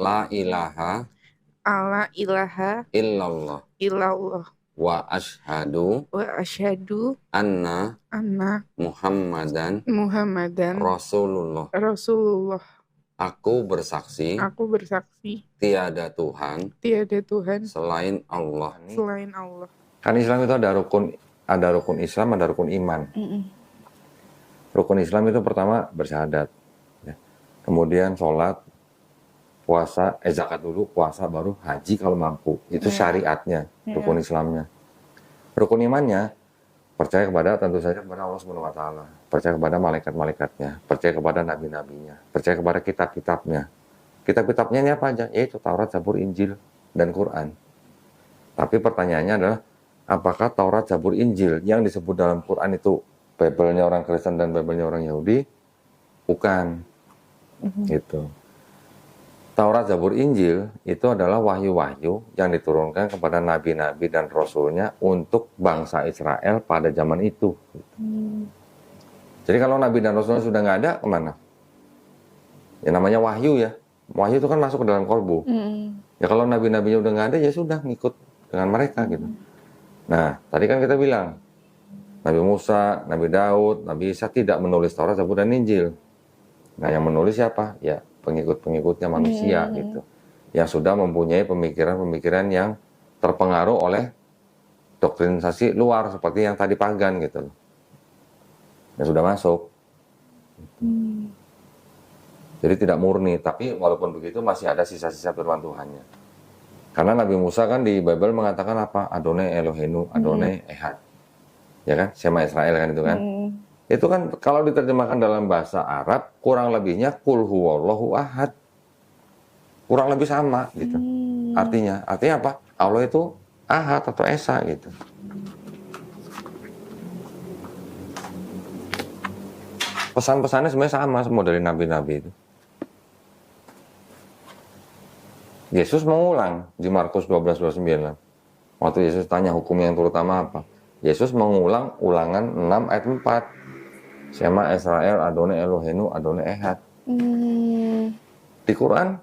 la ilaha alla ilaha illallah illallah wa ashhadu wa asyhadu anna anna Muhammadan Muhammadan Rasulullah. Rasulullah. Aku bersaksi Aku bersaksi tiada Tuhan tiada Tuhan selain Allah. selain Allah. Kan Islam itu ada rukun Islam, ada rukun iman. Rukun Islam itu pertama bersyahadat, ya. Kemudian sholat, puasa, zakat dulu, puasa, baru haji kalau mampu. Itu syariatnya, rukun Islamnya. Rukun imannya, percaya kepada, tentu saja kepada Allah Subhanahu wa Ta'ala, percaya kepada malaikat-malaikatnya, percaya kepada nabi-nabinya, percaya kepada kitab-kitabnya. Kitab-kitabnya ini apa aja? Yaitu Taurat, Zabur, Injil, dan Quran. Tapi pertanyaannya adalah, apakah Taurat, Zabur, Injil yang disebut dalam Quran itu Bible-nya orang Kristen dan Bible-nya orang Yahudi? Bukan. Gitu. Taurat, Zabur, Injil itu adalah wahyu-wahyu yang diturunkan kepada nabi-nabi dan rasulnya untuk bangsa Israel pada zaman itu. Jadi kalau nabi dan rasulnya sudah nggak ada, kemana? Ya namanya wahyu ya. Wahyu itu kan masuk ke dalam kolbu. Ya kalau nabi-nabinya udah nggak ada, ya sudah ngikut dengan mereka gitu. Nah, tadi kan kita bilang, Nabi Musa, Nabi Daud, Nabi Isa tidak menulis Taurat, Zabur, dan Injil. Nah, yang menulis siapa? Ya, pengikut-pengikutnya manusia gitu. Yang sudah mempunyai pemikiran-pemikiran yang terpengaruh oleh doktrinisasi luar seperti yang tadi pagan gitu. Yang sudah masuk. Jadi tidak murni, tapi walaupun begitu masih ada sisa-sisa firman Tuhannya. Karena Nabi Musa kan di Bible mengatakan apa? Adonai Eloheinu, Adonai Ehad. Ya kan? Shema Israel kan itu kan? Itu kan kalau diterjemahkan dalam bahasa Arab, kurang lebihnya Qul huwallahu ahad. Kurang lebih sama gitu. Artinya apa? Allah itu Ahad atau Esa gitu. Pesan-pesannya sebenarnya sama semua dari nabi-nabi itu. Yesus mengulang di Markus 12:29. Waktu Yesus tanya hukum yang terutama apa? Yesus mengulang ulangan 6 ayat 4. Shema Israel, Adonai Eloheinu, Adonai Ehad. Di Quran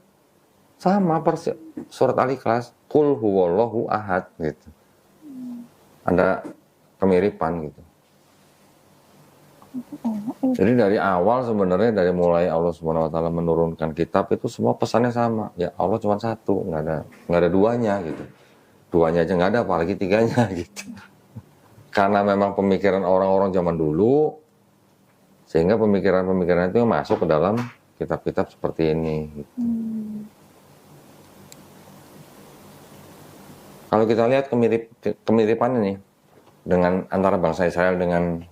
sama persis surat Al-Ikhlas, Qul huwallahu ahad gitu. Ada kemiripan gitu. Jadi dari awal sebenarnya dari mulai Allah Subhanahu wa Ta'ala menurunkan kitab itu semua pesannya sama. Ya Allah cuma satu, nggak ada duanya gitu. Duanya aja nggak ada, apalagi tiganya gitu. Karena memang pemikiran orang-orang zaman dulu, sehingga pemikiran-pemikiran itu masuk ke dalam kitab-kitab seperti ini. Gitu. Kalau kita lihat kemiripan ini dengan antara bangsa Israel dengan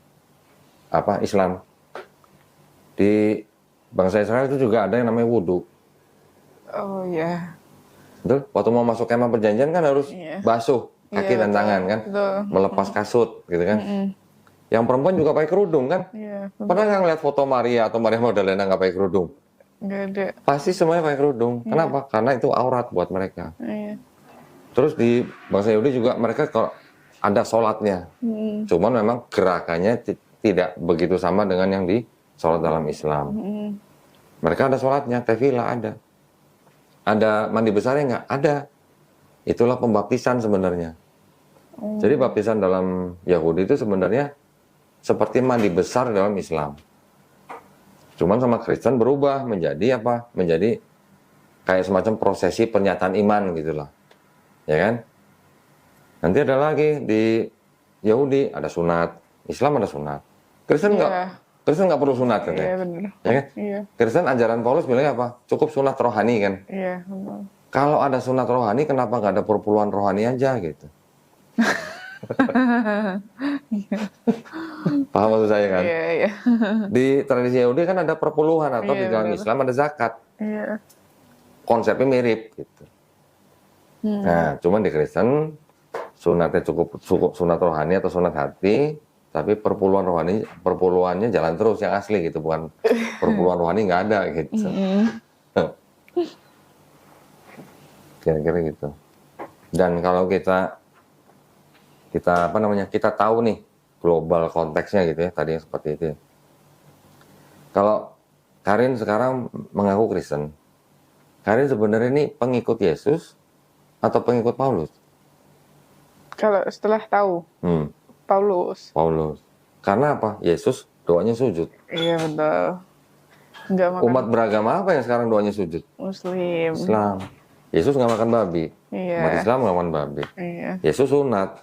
Islam, di bangsa Israel itu juga ada yang namanya wudhu. Oh ya. Betul? Waktu mau masuk kemah perjanjian kan harus basuh kaki dan tangan kan, melepas kasut gitu kan. Yang perempuan juga pakai kerudung kan. Pernah nggak ngeliat foto Maria atau Maria Magdalena nggak pakai kerudung? Nggak ada. Pasti semuanya pakai kerudung. Kenapa? Karena itu aurat buat mereka. Terus di bangsa Yahudi juga mereka kalau ada sholatnya, cuman memang gerakannya tidak begitu sama dengan yang di sholat dalam Islam. Mereka ada sholatnya, tefillah ada mandi besarnya nggak? Ada. Itulah pembaptisan sebenarnya. Jadi baptisan dalam Yahudi itu sebenarnya seperti mandi besar dalam Islam. Cuman sama Kristen berubah menjadi apa? Menjadi kayak semacam prosesi pernyataan iman gitulah. Ya kan? Nanti ada lagi di Yahudi ada sunat, Islam ada sunat. Kristen nggak perlu sunat kan? Iya benar. Ya kan? Kristen ajaran Paulus bilangnya apa? Cukup sunat rohani kan? Iya benar. Kalau ada sunat rohani, kenapa nggak ada perpuluhan rohani aja gitu? Paham maksud saya kan? Iya. Di tradisi Yahudi kan ada perpuluhan atau di dalam Islam ada zakat. Iya. Konsepnya mirip gitu. Nah, cuman di Kristen sunatnya cukup sunat rohani atau sunat hati, tapi perpuluhannya jalan terus yang asli gitu, bukan perpuluhan rohani nggak ada gitu. Kira-kira gitu. Dan kalau kita tahu nih global konteksnya gitu ya, tadi yang seperti itu. Kalau Karin sekarang mengaku Kristen, Karin sebenarnya ini pengikut Yesus atau pengikut Paulus? Kalau setelah tahu Paulus. Paulus. Karena apa? Yesus doanya sujud. Iya betul. Nggak makan Umat beragama apa yang sekarang doanya sujud? Muslim. Islam. Yesus nggak makan babi. Iya. Umat Islam nggak makan babi. Iya. Yesus sunat.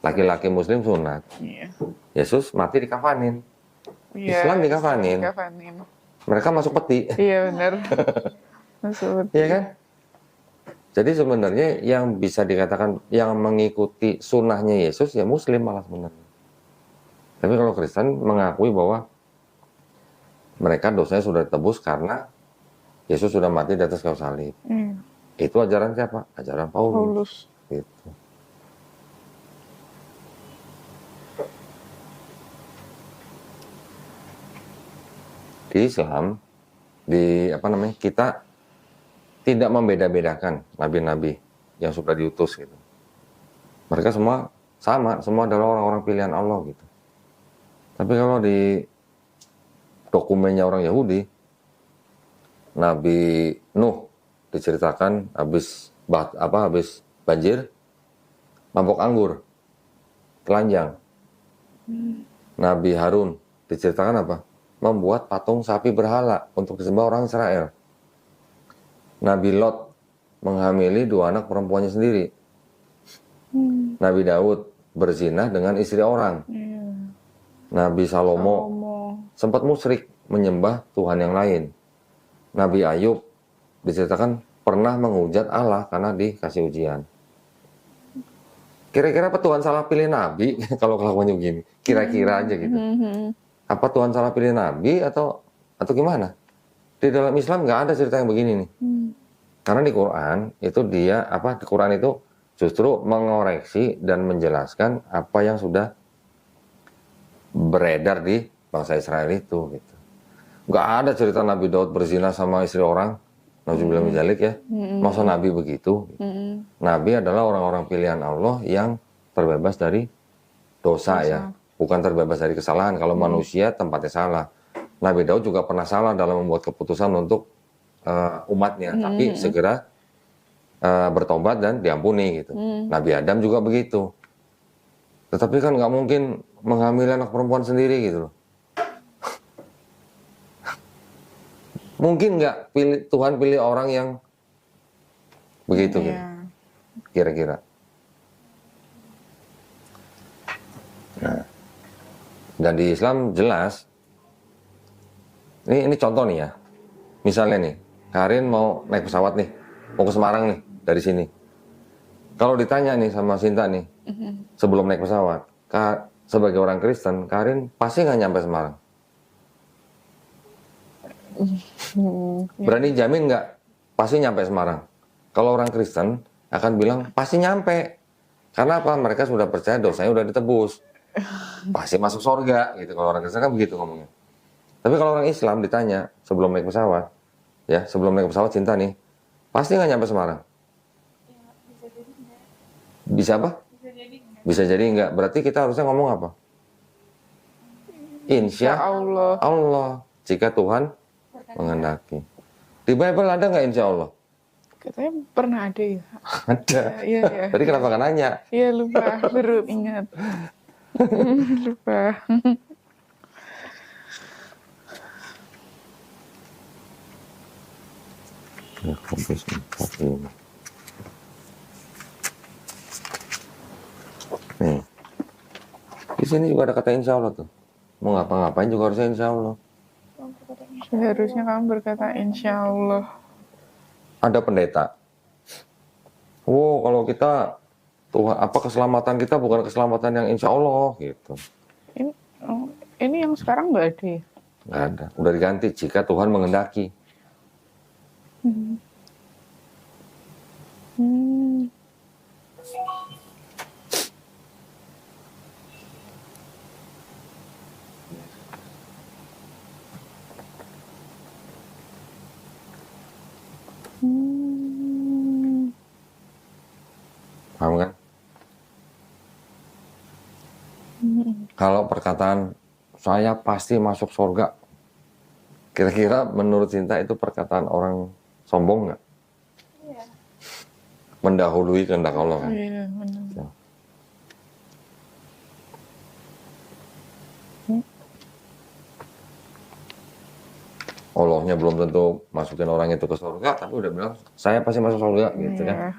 Laki-laki Muslim sunat. Iya. Yesus mati dikafanin. Iya. Islam dikafanin. Dikafanin. Mereka masuk peti. Iya benar. Maksud. Iya kan? Jadi sebenarnya yang bisa dikatakan yang mengikuti sunnahnya Yesus ya Muslim malah sebenarnya. Tapi kalau Kristen mengakui bahwa mereka dosanya sudah ditebus karena Yesus sudah mati di atas kayu salib. Itu ajaran siapa? Ajaran Paulus. Gitu. Di Islam, kita tidak membeda-bedakan nabi-nabi yang sudah diutus gitu. Mereka semua sama, semua adalah orang-orang pilihan Allah gitu. Tapi kalau di dokumennya orang Yahudi, Nabi Nuh diceritakan habis banjir, mabok anggur, telanjang. Nabi Harun diceritakan apa? Membuat patung sapi berhala untuk disembah orang Israel. Nabi Lot menghamili 2 anak perempuannya sendiri. Nabi Daud berzina dengan istri orang. Nabi Salomo sempat musyrik menyembah Tuhan yang lain. Nabi Ayub diceritakan pernah menghujat Allah karena dikasih ujian. Kira-kira apa Tuhan salah pilih nabi kalau kelakuannya begini? Kira-kira aja gitu. Apa Tuhan salah pilih nabi atau gimana? Di dalam Islam nggak ada cerita yang begini nih. Karena di Quran itu di Quran itu justru mengoreksi dan menjelaskan apa yang sudah beredar di bangsa Israel itu gitu. Nggak ada cerita Nabi Daud berzina sama istri orang. Nauzubillah min dzalik ya. Masa Nabi begitu? Nabi adalah orang-orang pilihan Allah yang terbebas dari dosa ya. Bukan terbebas dari kesalahan. Kalau manusia tempatnya salah. Nabi Daud juga pernah salah dalam membuat keputusan untuk umatnya. Tapi segera bertobat dan diampuni gitu. Nabi Adam juga begitu. Tetapi kan nggak mungkin menghamili anak perempuan sendiri gitu loh. Mungkin nggak Tuhan pilih orang yang begitu gitu. Kira-kira. Nah, dan di Islam jelas. Ini contoh nih ya. Misalnya nih, Karin mau naik pesawat nih, mau ke Semarang nih dari sini. Kalau ditanya nih sama Sinta nih, sebelum naik pesawat, sebagai orang Kristen, Karin pasti nggak nyampe Semarang. Berani jamin nggak pasti nyampe Semarang? Kalau orang Kristen akan bilang pasti nyampe. Karena apa? Mereka sudah percaya dosanya udah ditebus. Pasti masuk surga gitu. Kalau orang Kristen kan begitu ngomongnya. Tapi kalau orang Islam ditanya sebelum naik pesawat, ya sebelum naik pesawat Cinta nih, pasti nggak nyampe Semarang. Bisa apa? Bisa jadi enggak. Berarti kita harusnya ngomong apa? Insya Allah. Jika Tuhan menghendaki. Di Bible ada nggak insya Allah? Katanya pernah ada ya. Ada. Iya. Tadi kenapa nggak nanya? Iya lupa, baru ingat. Lupa. Ya, nih, di sini juga ada kata insya Allah tuh. Mau ngapa-ngapain juga harusnya insya Allah. Seharusnya kamu berkata insya Allah. Ada pendeta. Wow, kalau kita Tuhan, keselamatan kita bukan keselamatan yang insya Allah gitu. Ini yang sekarang nggak ada ya? Nggak ada. Udah diganti jika Tuhan menghendaki. Paham kan? Kalau perkataan saya pasti masuk surga, kira-kira menurut Cinta itu perkataan orang sombong nggak? mendahului kehendak Allah kan. Iya, benar. Ya. Allahnya belum tentu masukin orang itu ke surga, tapi udah bilang saya pasti masuk surga gitu kan. Iya.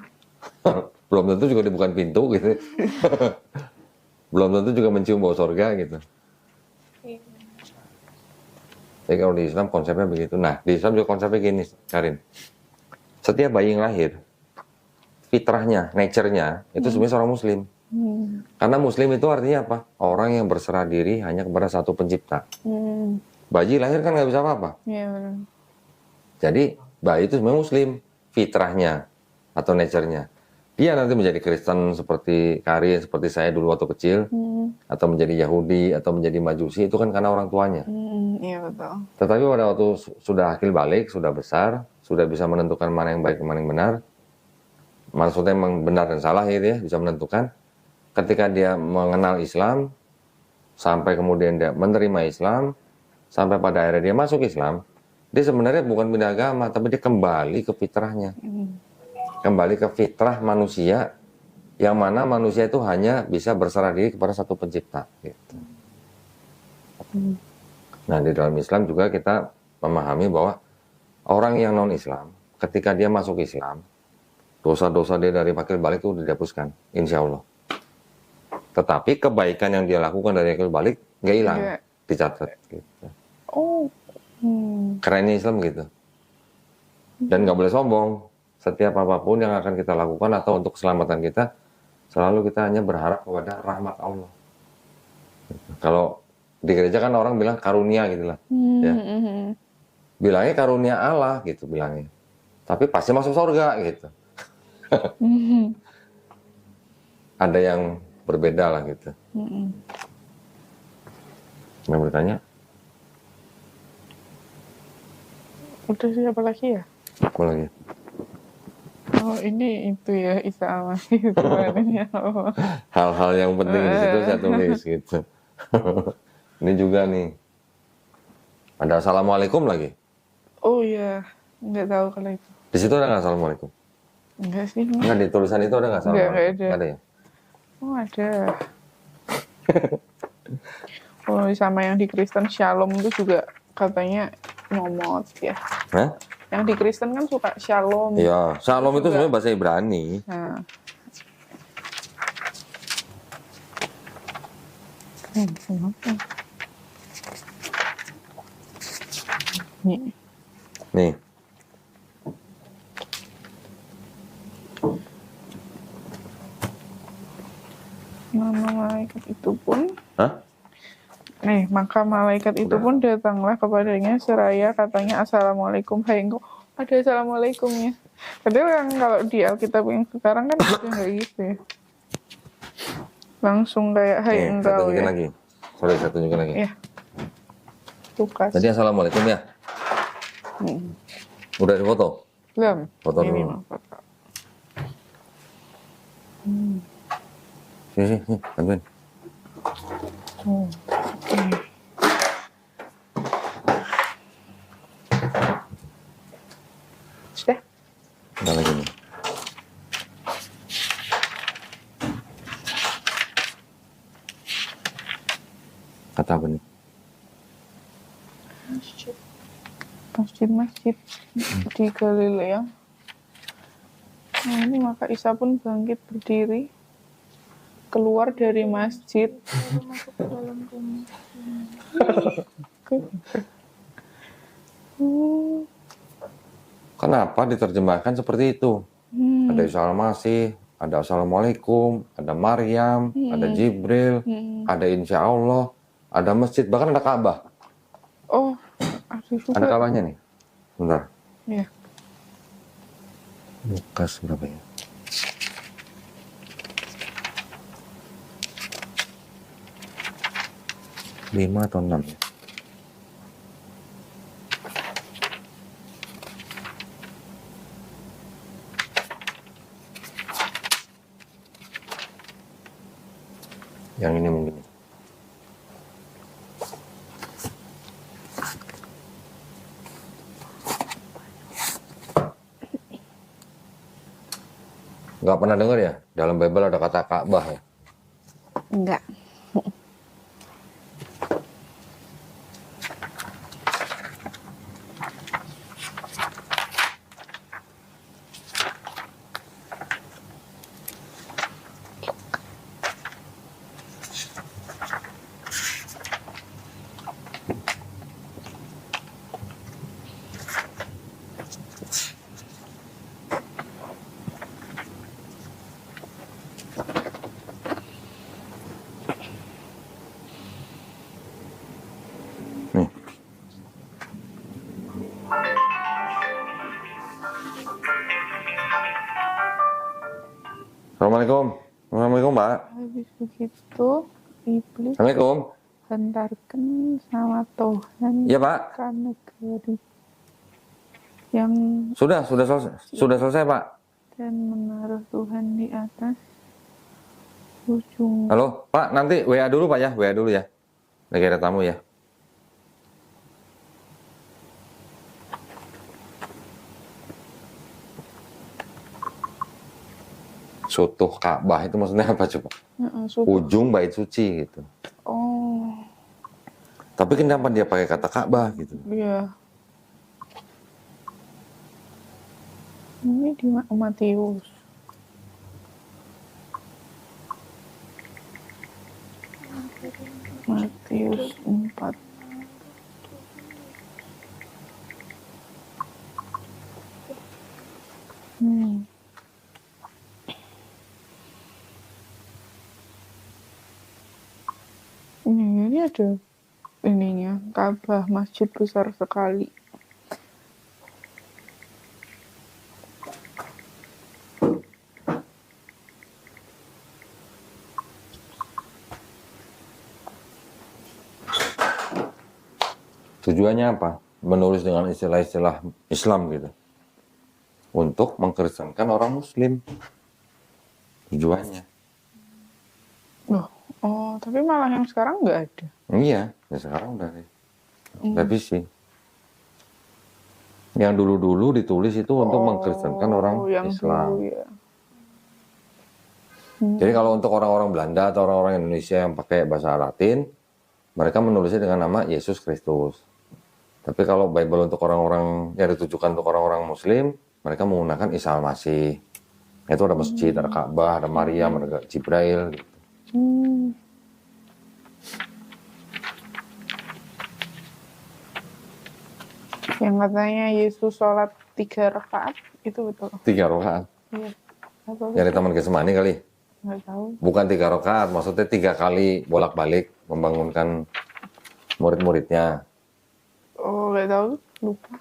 Belum tentu juga dibukain pintu gitu. Belum tentu juga mencium bau surga gitu. Jadi kalau di Islam konsepnya begitu. Nah, di Islam juga konsepnya gini, Karin. Setiap bayi yang lahir, fitrahnya, nature-nya, itu sebenarnya seorang muslim. Karena muslim itu artinya apa? Orang yang berserah diri hanya kepada satu pencipta. Bayi lahir kan nggak bisa apa-apa. Iya, benar. Jadi bayi itu sebenarnya muslim, fitrahnya atau nature-nya. Dia nanti menjadi Kristen seperti Karin, seperti saya dulu waktu kecil, atau menjadi Yahudi, atau menjadi Majusi, itu kan karena orang tuanya. Iya, betul. Tetapi pada waktu sudah akil balik, sudah besar, sudah bisa menentukan mana yang baik, mana yang benar, maksudnya memang benar dan salah gitu ya, bisa menentukan. Ketika dia mengenal Islam, sampai kemudian dia menerima Islam, sampai pada akhirnya dia masuk Islam, dia sebenarnya bukan pindah agama, tapi dia kembali ke fitrahnya. Kembali ke fitrah manusia, yang mana manusia itu hanya bisa berserah diri kepada satu pencipta. Gitu. Nah, di dalam Islam juga kita memahami bahwa orang yang non-Islam, ketika dia masuk Islam, dosa-dosa dia dari akil balik itu dihapuskan, insya Allah. Tetapi kebaikan yang dia lakukan dari akil balik nggak hilang, dicatat. Gitu. Oh. Kerennya Islam gitu. Dan nggak boleh sombong. Setiap apapun yang akan kita lakukan atau untuk keselamatan kita, selalu kita hanya berharap kepada rahmat Allah. Kalau di gereja kan orang bilang karunia gitu lah. Ya. Bilangnya karunia Allah gitu bilangnya. Tapi pasti masuk surga gitu. Ada yang berbeda lah gitu. Yang bertanya? Udah siapa lagi ya? Apa lagi? Oh, ini itu ya Isa Al-Masih kemarin ya. Hal-hal yang penting di situ saya tulis gitu. Ini juga nih. Ada assalamualaikum lagi. Oh iya, nggak tahu kalau itu. Di situ ada nggak assalamualaikum? Enggak sih. Nggak, di tulisan itu ada nggak assalamualaikum? Nggak ada. Nggak ada ya? Oh, ada. Oh, sama yang di Kristen Shalom itu juga katanya nyomot ya. Hah? Yang di Kristen kan suka Shalom. Iya, Shalom itu juga. sebenarnya bahasa Ibrani. Nah. Kenapa? Nih. Nih. Nama malaikat itu pun Hah? maka malaikat itu pun datanglah kepadanya seraya katanya assalamualaikum, hai engkau. Ada assalamualaikumnya. Padahal yang kalau di Alkitab yang sekarang kan udah nggak gitu ya. Langsung kayak hai Nih, saya engkau tunjukin ya. lagi. Sorry, saya tunjukin lagi. Ya. Lukas. Tadi assalamualaikum ya. Udah difoto? Belum. Foto Ini dulu. mah foto. Sini, bantuin. Oh, oke. Sudah? Udah lagi nih. Kata apa nih? Masjid di Galilea. Nah, ini maka Isa pun bangkit berdiri, keluar dari masjid. Masuk ke dalam rumah. Kenapa diterjemahkan seperti itu? Ada Isa Al-Masih, ada Assalamualaikum, ada Maryam, ada Jibril, ada Insya Allah, ada masjid, bahkan ada Ka'bah. Oh, ada juga. Ada Ka'bahnya nih. Bentar. Iya. Lukas berapa ya? Lima atau 6 ya? Yang ini mungkin. Nggak pernah dengar ya? Dalam Bible ada kata Ka'bah ya? Enggak. Nih. Assalamualaikum. Assalamualaikum, Pak. Habis begitu, iblis Assalamualaikum. hentarkan sama Tuhan Iya, Pak. ke negeri yang Sudah selesai. Sudah selesai, Pak. dan menaruh Tuhan di atas ujung. Halo, Pak. Nanti WA dulu, Pak ya. WA dulu ya. Lagi ada tamu ya. Sutuh Ka'bah itu maksudnya apa coba? Ujung bait suci gitu. Oh, Tapi kenapa dia pakai kata Ka'bah gitu? iya. Ini di Matius. Matius 4. Ini ada ininya, Ka'bah, masjid besar sekali. Tujuannya apa? Menulis dengan istilah-istilah Islam gitu. Untuk mengkristenkan orang Muslim. Tujuannya. Oh, tapi malah yang sekarang nggak ada. Iya, ya sekarang udah revisi. Yang dulu-dulu ditulis itu untuk mengkristenkan orang yang Islam. dulu ya. Jadi kalau untuk orang-orang Belanda atau orang-orang Indonesia yang pakai bahasa Latin, mereka menulisnya dengan nama Yesus Kristus. Tapi kalau Bible untuk orang-orang yang ditujukan untuk orang-orang Muslim, mereka menggunakan Isa Al-Masih. Itu ada masjid, ada Ka'bah, ada Maryam, ada Jibril. Gitu. Yang katanya Yesus sholat 3 rakaat, itu betul. 3 rakaat. Iya. Yang di Taman Getsemani kali. Nggak tahu. Bukan 3 rakaat, maksudnya 3 kali bolak-balik membangunkan murid-muridnya. Oh, nggak tahu, lupa.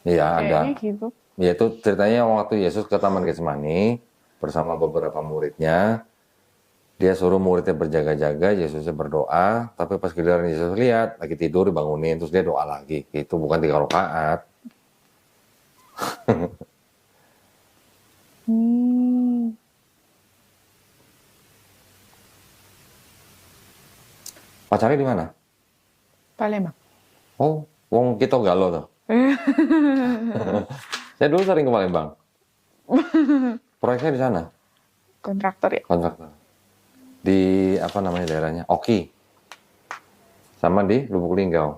Iya, ada. Kayaknya gitu. Ya itu ceritanya waktu Yesus ke Taman Getsemani bersama beberapa muridnya. Dia suruh muridnya berjaga-jaga, Yesusnya berdoa, tapi pas giliran Yesus lihat lagi tidur dibangunin, terus dia doa lagi. Itu bukan 3 rakaat. Pacarnya di mana? Palembang. Oh, wong kita Galo tuh. Saya dulu sering ke Palembang. Proyeknya di sana. Kontraktor ya? Kontraktor. Di apa namanya daerahnya? Oki. Sama di Lubuk Linggau.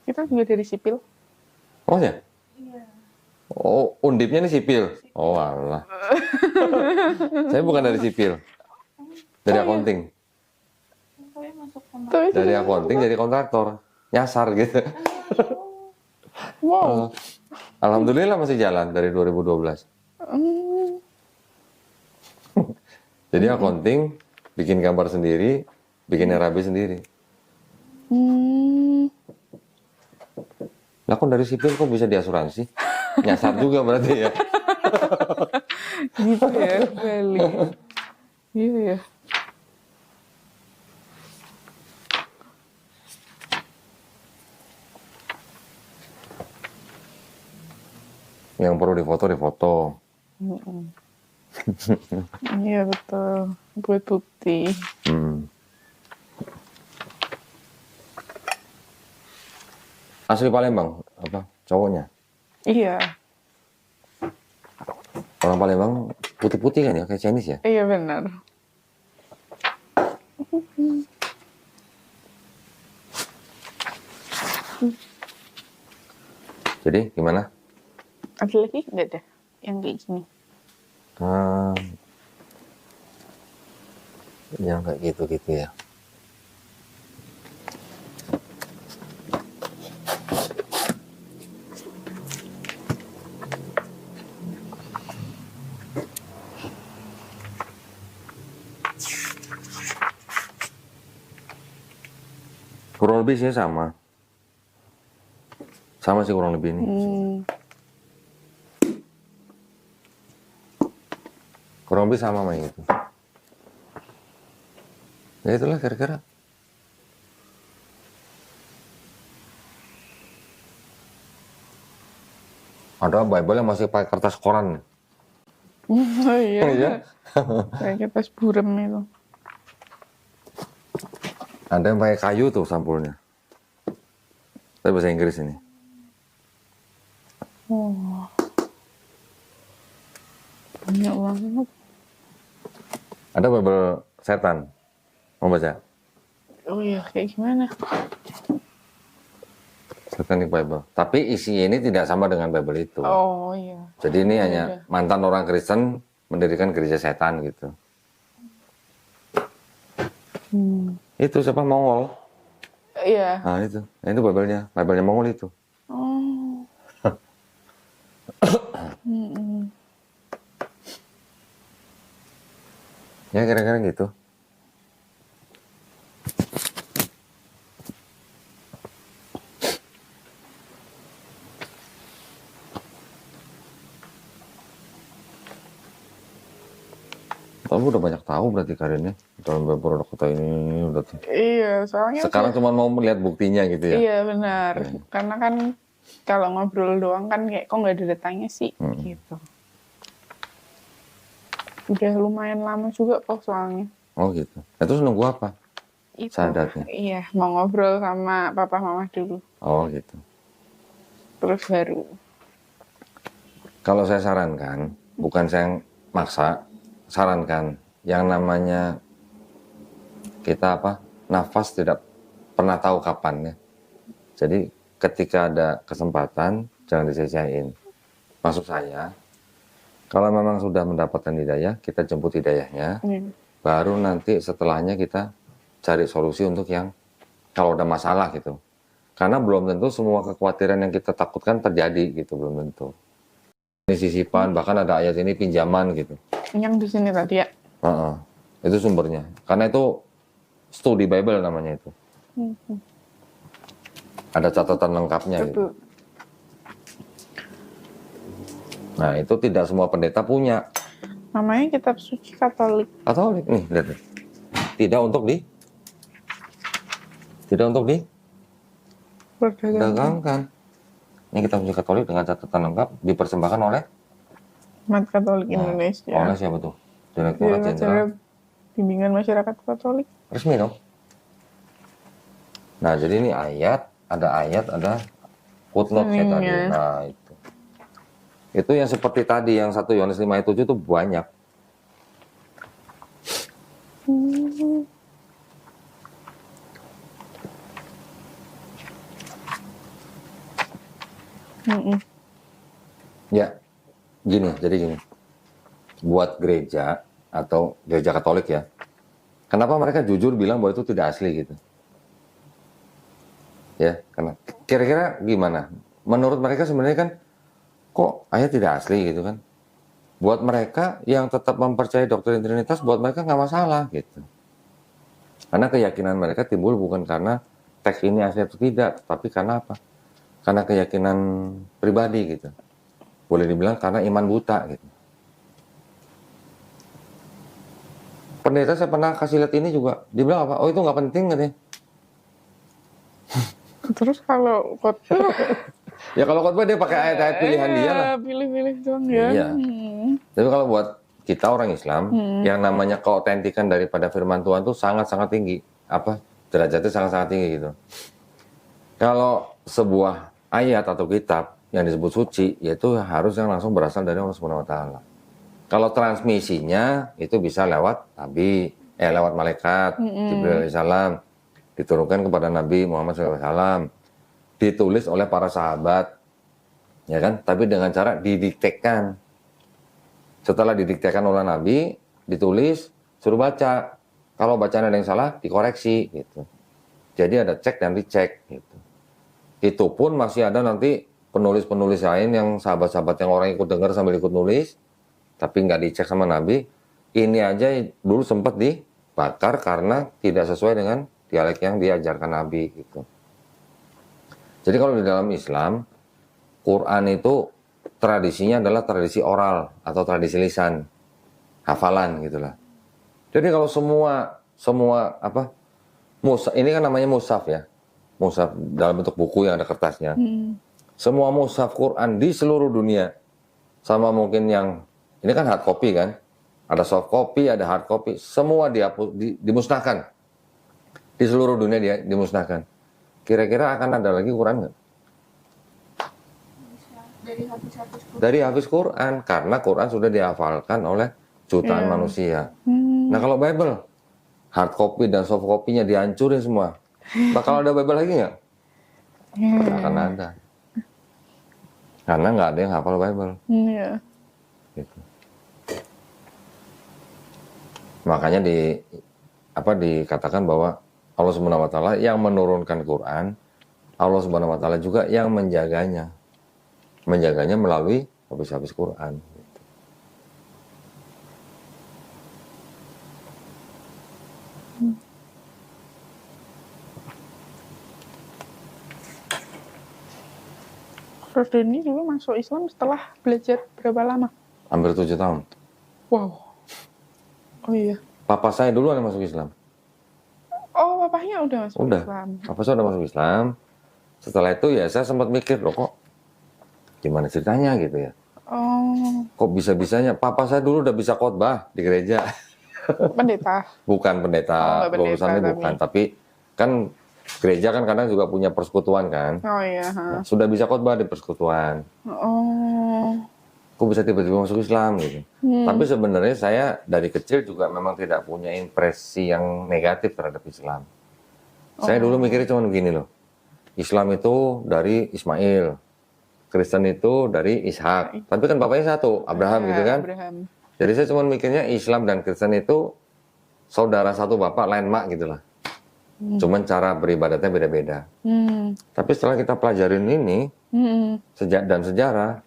Kita juga dari sipil. Oh ya? Iya. Oh, undipnya ini sipil. Oh alah. Saya bukan dari sipil. Dari accounting. Dari accounting jadi kontraktor. Nyasar gitu. Wow. Alhamdulillah masih jalan dari 2012. Jadi accounting, bikin gambar sendiri, bikin RAB sendiri. Lah kok dari sipil kok bisa diasuransi? Nyasar juga berarti ya. Gitu ya, Bali. Iya ya. Yang perlu difoto. Iya betul, buat bukti. Asli Palembang, apa cowoknya? Iya. Orang Palembang putih-putih kan ya, kayak Chinese ya? Iya benar. Jadi gimana? Ada lagi nggak ada yang kayak gini? Yang kayak gitu-gitu ya. Kurang lebih sih sama. Sama sih kurang lebih ini. Kurang lebih sama kayak gitu. Ya itulah kira-kira. Ada Bible yang masih pakai kertas koran. Oh iya. Iya. Kayak kertas burem itu. Ada yang pakai kayu tuh sampulnya. Tapi bahasa Inggris ini. Oh. Banyak banget. Ada Bible setan. Mau baca? Oh iya, kayak gimana? Satanic Bible. Tapi isi ini tidak sama dengan Bible itu. Oh iya. Jadi ini Beda. hanya mantan orang Kristen mendirikan gereja setan gitu. Itu siapa? Mongol. Iya. Nah itu. Nah, itu Bible-nya. Bible-nya Mongol itu. Oh. Ya kira-kira gitu. Kamu udah banyak tahu berarti Karinnya dalam produk kota ini udah tuh. Iya, soalnya Sekarang cuma mau melihat buktinya gitu ya. Iya benar. Karena kan kalau ngobrol doang kan kayak kok nggak ada datanya sih gitu. Udah lumayan lama juga kok soalnya. Oh gitu. Nah, terus nunggu apa? Itu. Sadatnya. Iya, mau ngobrol sama papa mama dulu. Oh gitu. Terus baru. Kalau saya sarankan, bukan saya maksa, sarankan yang namanya kita nafas tidak pernah tahu kapan ya. Jadi ketika ada kesempatan jangan disia-siain. Maksud saya, kalau memang sudah mendapatkan hidayah, kita jemput hidayahnya, baru nanti setelahnya kita cari solusi untuk yang kalau ada masalah gitu. Karena belum tentu semua kekhawatiran yang kita takutkan terjadi gitu, belum tentu. Ini sisipan, bahkan ada ayat ini pinjaman gitu. Yang di sini tadi ya? Itu sumbernya. Karena itu studi Bible namanya itu. Ada catatan lengkapnya gitu. Nah itu tidak semua pendeta punya. Namanya kitab suci Katolik. Katolik nih, lihat. Tidak untuk diperdagangkan. Ini kitab suci Katolik dengan catatan lengkap dipersembahkan oleh Umat Katolik Indonesia. Oleh siapa tuh? Direktorat Jenderal Bimbingan Masyarakat Katolik. Resmi dong. Nah jadi ini ayat, ada footnote kayak tadi. Nah itu yang seperti tadi yang 1 Yohanes 5 ayat 7 itu banyak. Ya, jadi gini. Buat gereja atau gereja Katolik ya, kenapa mereka jujur bilang bahwa itu tidak asli gitu? Ya, karena kira-kira gimana? Menurut mereka sebenarnya kan, kok ayat tidak asli gitu kan? Buat mereka yang tetap mempercayai doktrin Trinitas, buat mereka nggak masalah gitu. Karena keyakinan mereka timbul bukan karena teks ini asli atau tidak, tapi karena apa? Karena keyakinan pribadi gitu. Boleh dibilang karena iman buta gitu. Pendeta saya pernah kasih lihat ini juga, dia bilang apa? Oh itu nggak penting katanya. Terus kalau khotbah? Ya kalau khotbah dia pakai ayat-ayat pilihan dia lah. Pilih-pilih doang ya. Iya. Tapi kalau buat kita orang Islam, yang namanya keautentikan daripada firman Tuhan itu sangat-sangat tinggi. Derajatnya sangat-sangat tinggi gitu. Kalau sebuah ayat atau kitab yang disebut suci, yaitu harus yang langsung berasal dari Allah Subhanahu Wa Taala. Kalau transmisinya itu bisa lewat nabi, lewat malaikat Jibril alaihissalam, diturunkan kepada Nabi Muhammad SAW, ditulis oleh para sahabat, ya kan? Tapi dengan cara didiktekan. Setelah didiktekan oleh Nabi, ditulis, suruh baca. Kalau bacaan ada yang salah, dikoreksi gitu. Jadi ada cek dan dicek gitu. Itu pun masih ada nanti penulis-penulis lain yang sahabat-sahabat yang orang ikut dengar sambil ikut nulis, tapi nggak dicek sama Nabi. Ini aja dulu sempat dibakar karena tidak sesuai dengan dialek yang diajarkan Nabi gitu. Jadi kalau di dalam Islam, Quran itu tradisinya adalah tradisi oral atau tradisi lisan, hafalan gitulah. Jadi kalau semua apa, ini kan namanya mushaf ya, mushaf dalam bentuk buku yang ada kertasnya. Semua mushaf Quran di seluruh dunia, sama mungkin yang ini kan hard copy kan, ada soft copy, ada hard copy, semua dimusnahkan di seluruh dunia, dia dimusnahkan. Kira-kira akan ada lagi Quran nggak? Dari hafiz Quran, karena Quran sudah dihafalkan oleh jutaan manusia. Nah kalau Bible, hard copy dan soft copy-nya dihancurin semua, bakal ada Bible lagi nggak? Nggak akan ada, karena nggak ada yang hafal Bible. Gitu. Makanya dikatakan bahwa Allah Subhanahu wa taala yang menurunkan Quran, Allah Subhanahu wa taala juga yang menjaganya. Menjaganya melalui habis-habis Quran. Terus Denny dulu masuk Islam setelah belajar berapa lama? Hampir 7 tahun. Wow. Oh iya. Papa saya duluan yang masuk Islam. Oh, papahnya udah masuk Islam. Papa saya udah masuk Islam. Setelah itu ya saya sempat mikir, loh kok gimana ceritanya gitu ya. Oh. Kok bisa-bisanya papa saya dulu udah bisa khotbah di gereja. Pendeta. Bukan pendeta, lulusannya bukan, tapi kan gereja kan kadang juga punya persekutuan kan. Oh iya. Nah, sudah bisa khotbah di persekutuan. Oh. Kok bisa tiba-tiba masuk Islam gitu. Tapi sebenarnya saya dari kecil juga memang tidak punya impresi yang negatif terhadap Islam. Saya dulu mikirnya cuma begini loh. Islam itu dari Ismail, Kristen itu dari Ishak. Tapi kan bapaknya satu, Abraham gitu kan. Abraham. Jadi saya cuma mikirnya Islam dan Kristen itu saudara satu bapak lain mak gitu lah. Cuman cara beribadatnya beda-beda. Tapi setelah kita pelajarin ini, dan sejarah,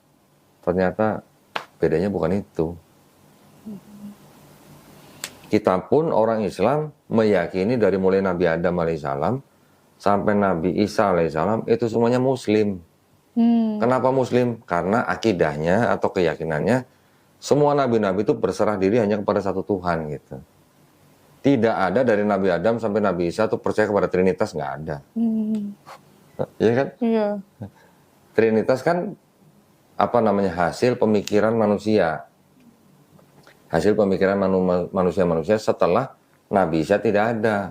ternyata bedanya bukan itu. Kita pun orang Islam meyakini dari mulai Nabi Adam alaihissalam sampai Nabi Isa alaihissalam itu semuanya Muslim. Kenapa Muslim? Karena akidahnya atau keyakinannya semua nabi-nabi itu berserah diri hanya kepada satu Tuhan gitu. Tidak ada dari Nabi Adam sampai Nabi Isa tuh percaya kepada Trinitas, nggak ada. Iya kan? Iya. Trinitas kan apa namanya, hasil pemikiran manusia. Hasil pemikiran manusia setelah Nabi Isa tidak ada.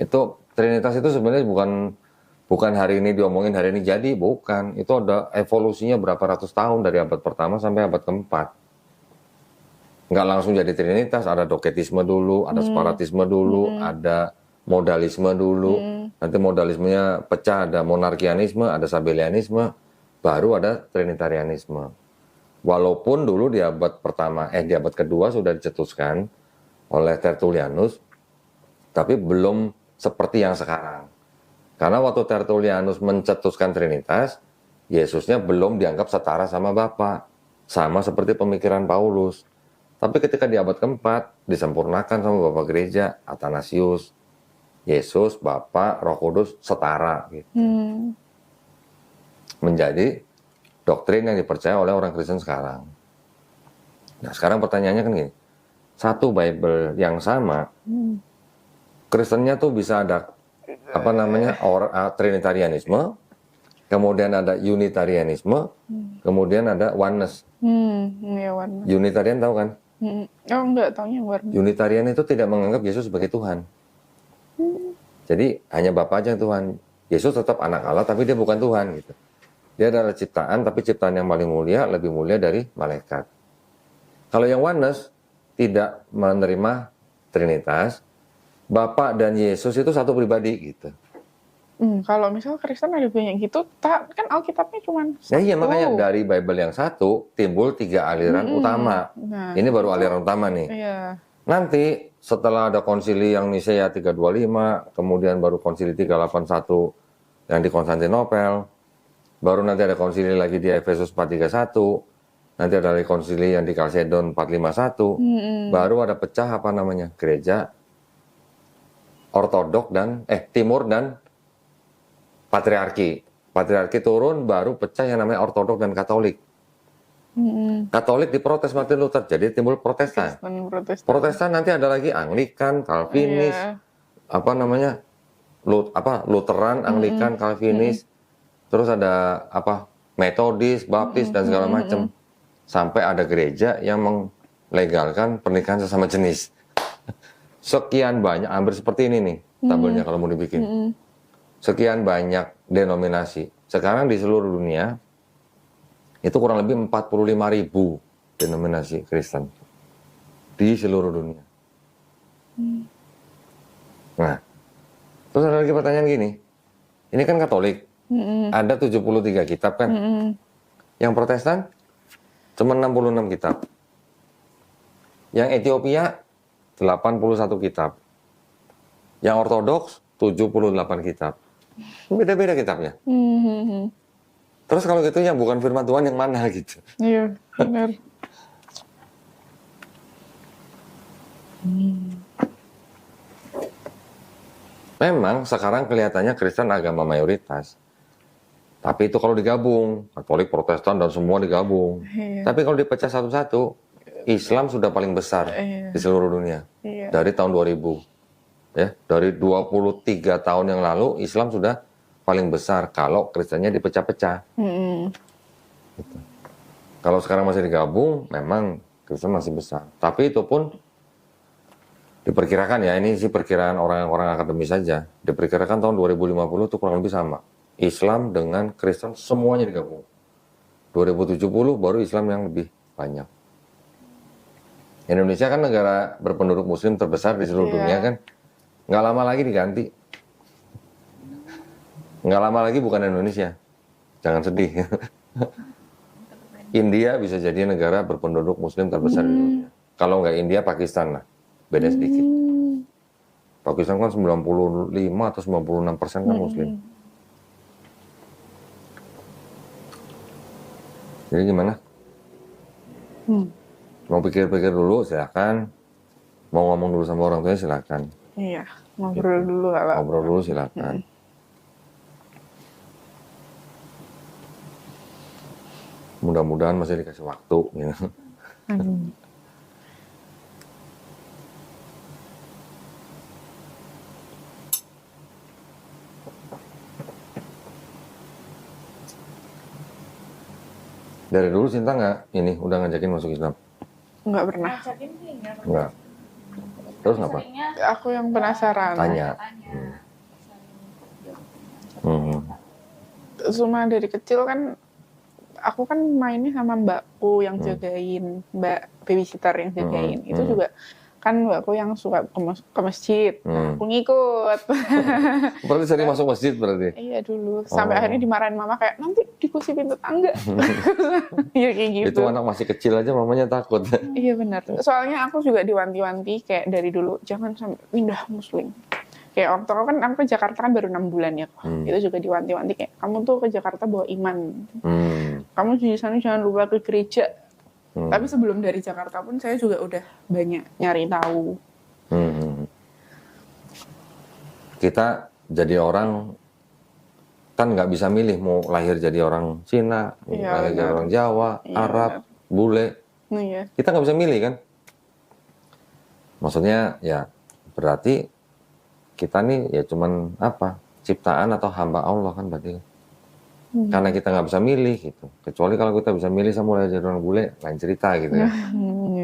Itu Trinitas itu sebenarnya bukan hari ini diomongin, hari ini jadi, bukan. Itu ada evolusinya berapa ratus tahun dari abad pertama sampai abad keempat. Nggak langsung jadi Trinitas, ada doketisme dulu, ada separatisme dulu, ada modalisme dulu. Nanti modalismenya pecah, ada monarkianisme, ada sabellianisme, baru ada trinitarianisme. Walaupun dulu di abad pertama, di abad kedua sudah dicetuskan oleh Tertullianus, tapi belum seperti yang sekarang. Karena waktu Tertullianus mencetuskan Trinitas, Yesusnya belum dianggap setara sama Bapa. Sama seperti pemikiran Paulus. Tapi ketika di abad keempat, disempurnakan sama Bapak Gereja, Athanasius, Yesus, Bapa, Roh Kudus, setara. Gitu. Menjadi doktrin yang dipercaya oleh orang Kristen sekarang. Nah sekarang pertanyaannya kan gini, satu Bible yang sama, Kristennya tuh bisa ada apa namanya Trinitarianisme, kemudian ada Unitarianisme, kemudian ada Oneness. Ya, oneness. Unitarian tahu kan? Oh enggak, taunya Oneness. Unitarian itu tidak menganggap Yesus sebagai Tuhan. Jadi hanya Bapa aja yang Tuhan. Yesus tetap anak Allah tapi dia bukan Tuhan gitu. Dia adalah ciptaan, tapi ciptaan yang paling mulia, lebih mulia dari malaikat. Kalau yang oneness tidak menerima Trinitas, Bapa dan Yesus itu satu pribadi gitu. Kalau misal Kristen ada banyak gitu, kan Alkitabnya cuma Nah iya, satu. makanya dari Bible yang satu timbul 3 aliran utama. Nah, Ini baru aliran utama nih. Iya. Nanti setelah ada konsili yang Nisea 325, kemudian baru konsili 381 yang di Konstantinopel, baru nanti ada konsili lagi di Efesus 431, nanti ada lagi konsili yang di Kalsedon 451, baru ada pecah apa namanya, gereja ortodok dan timur dan patriarki. Patriarki turun, baru pecah yang namanya ortodok dan katolik. Katolik diprotes Martin Luther, jadi timbul Protestan. Protestan nanti ada lagi Anglikan, Calvinis, apa namanya, Lutheran, Anglikan, Calvinis, terus ada apa, Metodis, Baptis dan segala macam, sampai ada gereja yang melegalkan pernikahan sesama jenis. Sekian banyak, hampir seperti ini nih tabelnya kalau mau dibikin. Sekian banyak denominasi. Sekarang di seluruh dunia itu kurang lebih 45.000 denominasi Kristen di seluruh dunia. Nah, terus ada lagi pertanyaan gini, ini kan Katolik, ada 73 kitab kan, yang Protestan cuma 66 kitab, yang Ethiopia 81 kitab, yang Ortodoks 78 kitab, beda-beda kitabnya. Terus kalau gitu yang bukan firman Tuhan yang mana gitu? Iya, benar. Memang sekarang kelihatannya Kristen agama mayoritas. Tapi itu kalau digabung, Katolik, Protestan, dan semua digabung. Iya. Tapi kalau dipecah satu-satu, Islam sudah paling besar di seluruh dunia. Iya. Dari tahun 2000. Ya, dari 23 tahun yang lalu, Islam sudah paling besar kalau Kristennya dipecah-pecah. Gitu. Kalau sekarang masih digabung, memang Kristen masih besar. Tapi itu pun diperkirakan ya, ini sih perkiraan orang-orang akademis saja. Diperkirakan tahun 2050 itu kurang lebih sama. Islam dengan Kristen semuanya digabung. 2070 baru Islam yang lebih banyak. Indonesia kan negara berpenduduk muslim terbesar di seluruh dunia kan. Nggak lama lagi diganti. Nggak lama lagi bukan Indonesia. Jangan sedih. India bisa jadi negara berpenduduk muslim terbesar di dunia. Kalau nggak India, Pakistan lah. Beda sedikit. Pakistan kan 95 atau 96% kan muslim. Jadi gimana? Mau pikir-pikir dulu silakan. Mau ngomong dulu sama orang tuanya silakan. Iya, ngobrol dulu kalau. Ngobrol dulu silakan. Mudah-mudahan masih dikasih waktu. Ya. Dari dulu Sinta nggak ini udah ngajakin masuk Islam? Nggak pernah. Nggak. Terus ngapa? Aku yang penasaran. Tanya. Cuma dari kecil kan, aku kan mainnya sama mbakku yang jagain, mbak babysitter yang jagain. Itu juga kan mbakku yang suka ke masjid. Aku ngikut. Berarti sering masuk masjid berarti? Iya dulu. Sampai akhirnya dimarahin mama kayak, nanti dikunci pintu tangga. Iya kayak gitu. Itu anak masih kecil aja mamanya takut. Iya benar. Soalnya aku juga diwanti-wanti kayak dari dulu, jangan sampai pindah muslim. Kayak waktu aku ke Jakarta kan baru 6 bulan ya. Itu juga diwanti-wanti kayak, kamu tuh ke Jakarta bawa iman. Kamu di sana jangan lupa ke gereja. Tapi sebelum dari Jakarta pun saya juga udah banyak nyari tahu. Kita jadi orang kan nggak bisa milih mau lahir jadi orang Cina, lahir jadi orang Jawa, Arab, bule. Kita nggak bisa milih kan? Maksudnya ya berarti kita nih ya cuman apa, ciptaan atau hamba Allah kan berarti. Karena kita nggak bisa milih gitu. Kecuali kalau kita bisa milih sama mulai jadi orang bule, lain cerita gitu ya.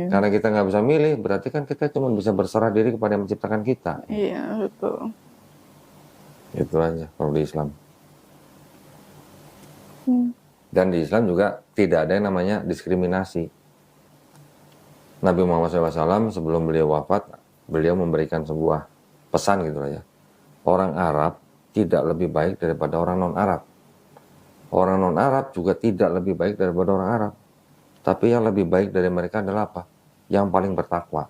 Karena kita nggak bisa milih, berarti kan kita cuma bisa berserah diri kepada yang menciptakan kita. Iya betul. Itu aja kalau di Islam. Dan di Islam juga tidak ada yang namanya diskriminasi. Nabi Muhammad SAW sebelum beliau wafat, beliau memberikan sebuah pesan gitu ya. Orang Arab tidak lebih baik daripada orang non-Arab. Orang non-Arab juga tidak lebih baik daripada orang Arab. Tapi yang lebih baik dari mereka adalah apa? Yang paling bertakwa.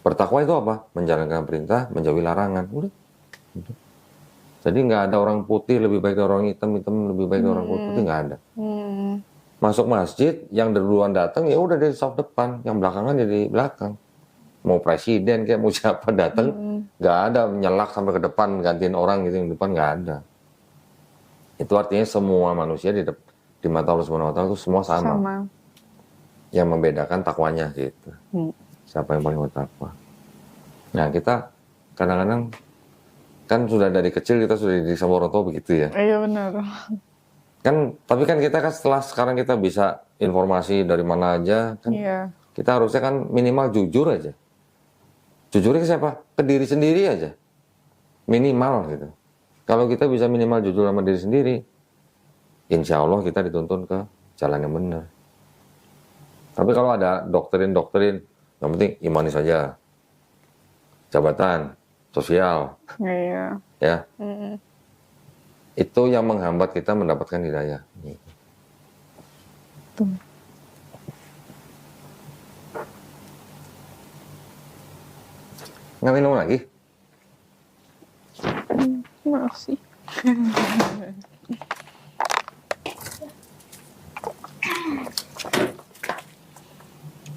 Bertakwa itu apa? Menjalankan perintah, menjauhi larangan. Udah. Jadi nggak ada orang putih lebih baik dari orang hitam, hitam lebih baik dari orang putih, nggak ada. Masuk masjid, yang duluan datang ya udah dari saf depan, yang belakangan jadi belakang. Mau presiden kayak mau siapa datang, nggak ada nyelak sampai ke depan gantiin orang gitu yang depan, nggak ada. Itu artinya semua manusia di mata Allah Subhanahu Wa Taala itu semua sama. Yang membedakan takwanya gitu. Siapa yang paling bertakwa. Nah kita kadang-kadang kan sudah dari kecil kita sudah dididik sama orang tua begitu ya. Iya benar. Kan tapi kan kita kan setelah sekarang kita bisa informasi dari mana aja kan. Iya. Kita harusnya kan minimal jujur aja. Jujurnya ke siapa? Ke diri sendiri aja. Minimal gitu. Kalau kita bisa minimal jujur sama diri sendiri, insya Allah kita dituntun ke jalan yang benar. Tapi kalau ada doktrin-doktrin, yang penting imani saja. Jabatan, sosial. Iya. Ya. Itu yang menghambat kita mendapatkan hidayah. Tuh. Nggak minum lagi? Makasih.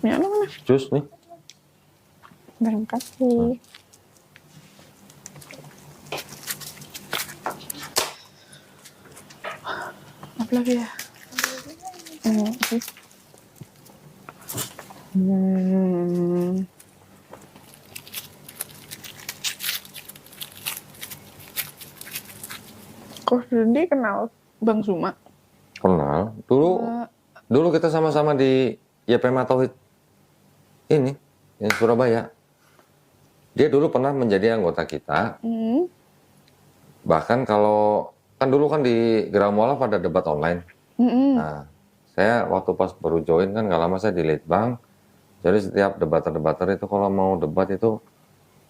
Ya, mana? Jus nih. Terima kasih. Apa lagi ya? Kok Dendi kenal Bang Zuma? Kenal. Dulu kita sama-sama di YPMA Tauhid ini, yang Surabaya. Dia dulu pernah menjadi anggota kita. Bahkan kalau kan dulu kan di Gerang Mualaf ada debat online. Nah, saya waktu pas baru join kan nggak lama saya di Litbang. Jadi setiap debater-debater itu kalau mau debat itu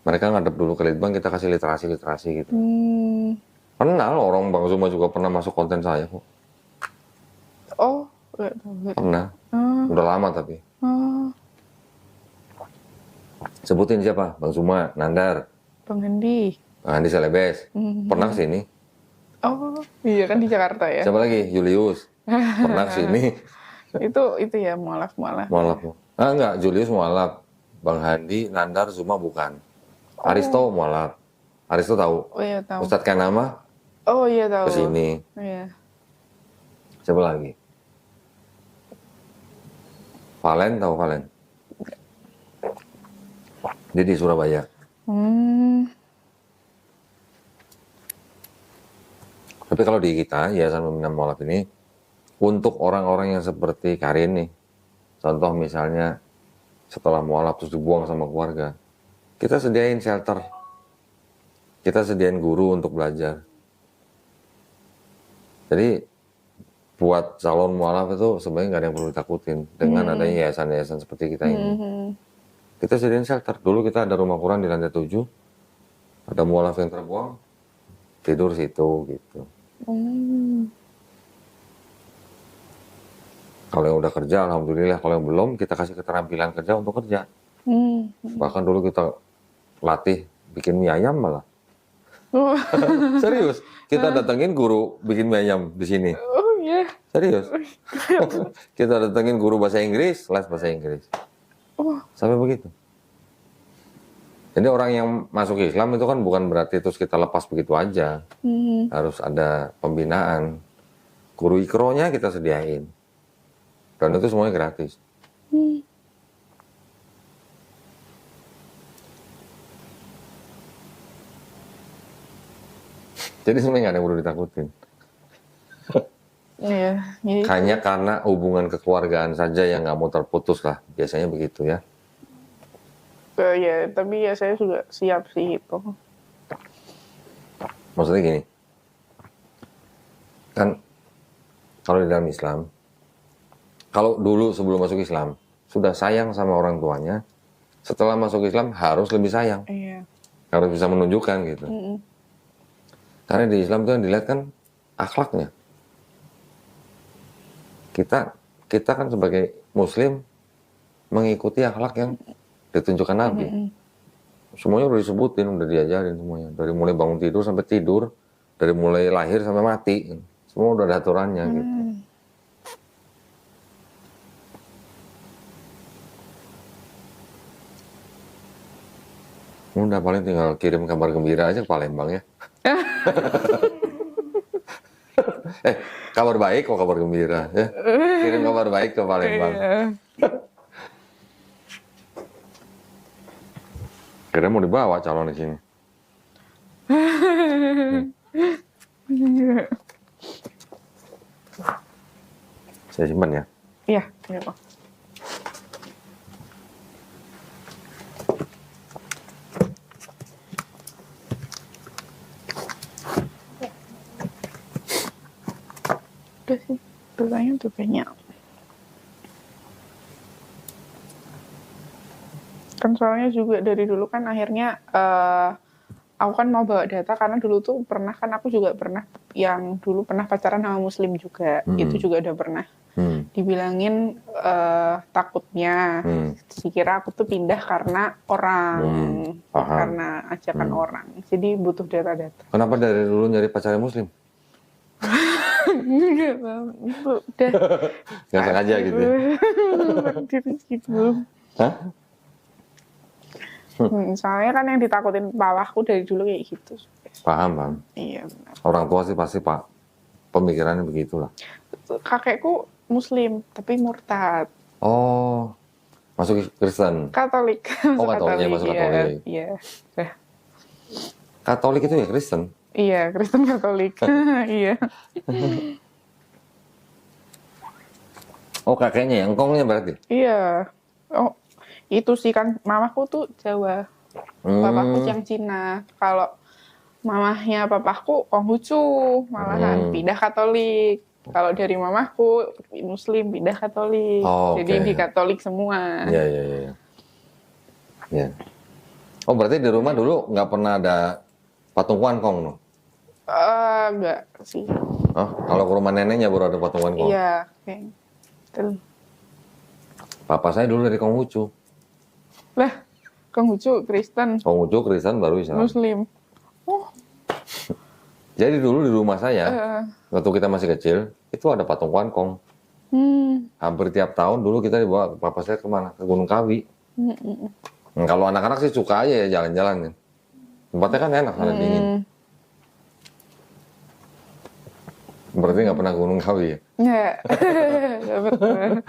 mereka ngadep dulu ke Litbang, kita kasih literasi gitu. Kenal orang Bang Zuma juga pernah masuk konten saya kok. Oh, nggak tahu. Pernah. Udah lama tapi. Sebutin siapa? Bang Zuma, Nandar. Bang Hendi. Bang Andi Selebes. Pernah kesini. Oh, iya kan di Jakarta ya. Siapa lagi? Julius. Pernah kesini. itu ya mualaf. Mualaf. Ah enggak, Julius mualaf. Bang Handi, Nandar, Zuma bukan. Aristo mualaf. Aristo tahu? Oh iya tahu. Ustadz Kanama? Oh iya tahu. Kesini. Iya. Siapa lagi? Valen, tahu Valen? Dia di Surabaya. Tapi kalau di kita, Yayasan Pembinaan Mualaf ini, untuk orang-orang yang seperti Karin nih, contoh misalnya setelah mualaf terus dibuang sama keluarga, kita sediain shelter, kita sediain guru untuk belajar. Jadi buat calon mualaf itu sebenarnya nggak ada yang perlu ditakutin dengan adanya yayasan-yayasan seperti kita ini. Kita sediain shelter. Dulu kita ada rumah Quran di lantai 7, ada mualaf yang terbuang, tidur situ gitu. Kalau yang udah kerja, alhamdulillah. Kalau yang belum, kita kasih keterampilan kerja untuk kerja. Bahkan dulu kita latih bikin mie ayam malah. Serius, kita datengin guru bikin mie ayam di sini. Oh iya. Serius. Kita datengin guru bahasa Inggris, les bahasa Inggris. Sampai begitu. Jadi orang yang masuk Islam itu kan bukan berarti terus kita lepas begitu aja. Harus ada pembinaan. Guru ikronya kita sediain. Dan itu semuanya gratis. Jadi sebenarnya nggak ada yang perlu ditakutin. Iya. Hanya karena hubungan kekeluargaan saja yang nggak mau terputus lah. Biasanya begitu ya. Ya, tapi ya saya juga siap sih itu. Maksudnya gini. Kan Kalau di dalam Islam, kalau dulu sebelum masuk Islam sudah sayang sama orang tuanya, setelah masuk Islam harus lebih sayang, Iya. harus bisa menunjukkan gitu. Karena di Islam itu yang dilihat kan akhlaknya. Kita kan sebagai Muslim mengikuti akhlak yang ditunjukkan Nabi. Semuanya udah disebutin, udah diajarin semuanya. Dari mulai bangun tidur sampai tidur, dari mulai lahir sampai mati, semua udah ada aturannya gitu. Udah paling tinggal kirim kabar gembira aja ke Palembang ya. Kabar baik kok kabar gembira ya. Kirim kabar baik ke Palembang. Kira mau dibawa calon di sini. Saya simpan ya. Iya, iya Pak. Udah sih, dosanya udah banyak. Kan soalnya juga dari dulu kan akhirnya aku kan mau bawa data karena dulu tuh pernah kan aku juga pernah yang dulu pernah pacaran sama Muslim juga. Itu juga udah pernah dibilangin takutnya dikira aku tuh pindah karena orang, karena ajakan orang. Jadi butuh data-data. Kenapa dari dulu nyari pacar Muslim? Enggak tahu, itu udah Nggak sengaja gitu ya? gitu. Hah? Soalnya kan yang ditakutin papaku dari dulu kayak gitu. Paham. Iya benar. Orang tua sih pasti pemikirannya begitulah. Kakekku Muslim tapi murtad. Oh, masuk Kristen. Katolik. Oh, Katolik, ya, masuk Katolik. Iya. Katolik itu ya Kristen? Iya, Kristen Katolik. Iya. Oh, kakeknya, engkongnya berarti? Iya. Oh, itu sih kan mamaku tuh Jawa. Papaku yang Cina. Kalau mamahnya papaku Konghucu, malahan pindah Katolik. Kalau dari mamaku Muslim pindah Katolik. Oh, jadi di Katolik semua. Iya. Ya. Oh, berarti di rumah dulu nggak pernah ada patung Kuankong, no? Enggak sih. Oh, kalau ke rumah neneknya baru ada patung Kuankong? Iya, kayak gitu. Papa saya dulu dari Konghucu. Lah, Konghucu Kristen. Konghucu Kristen baru Islam. Muslim. Oh. Jadi dulu di rumah saya, waktu kita masih kecil, itu ada patung Kuankong. Hampir tiap tahun dulu kita dibawa papa saya kemana? Ke Gunung Kawi. Kalau anak-anak sih suka aja ya jalan-jalan. Tempatnya kan enak, sana dingin. Berarti nggak pernah ke Gunung Kawi ya? Nggak pernah.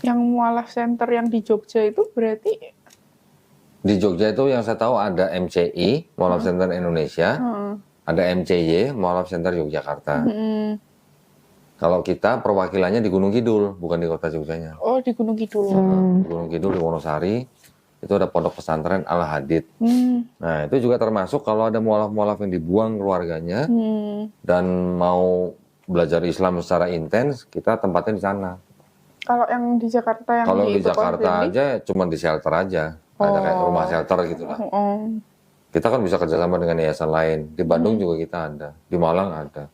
Yang mualaf center yang di Jogja itu berarti? Di Jogja itu yang saya tahu ada MCI, Mualaf Center Indonesia, ada MCY, Mualaf Center Yogyakarta. Kalau kita perwakilannya di Gunung Kidul, bukan di kota Jogjanya. Oh, di Gunung Kidul. Di Gunung Kidul, di Wonosari, itu ada pondok pesantren Al-Hadid. Nah, itu juga termasuk kalau ada mualaf-mualaf yang dibuang keluarganya dan mau belajar Islam secara intens, kita tempatnya di sana. Kalau yang di Jakarta yang kalau di itu Jakarta aja cuma di shelter aja, ada kayak rumah shelter gitu lah. Kita kan bisa kerjasama dengan yayasan lain. Di Bandung juga kita ada, di Malang ada.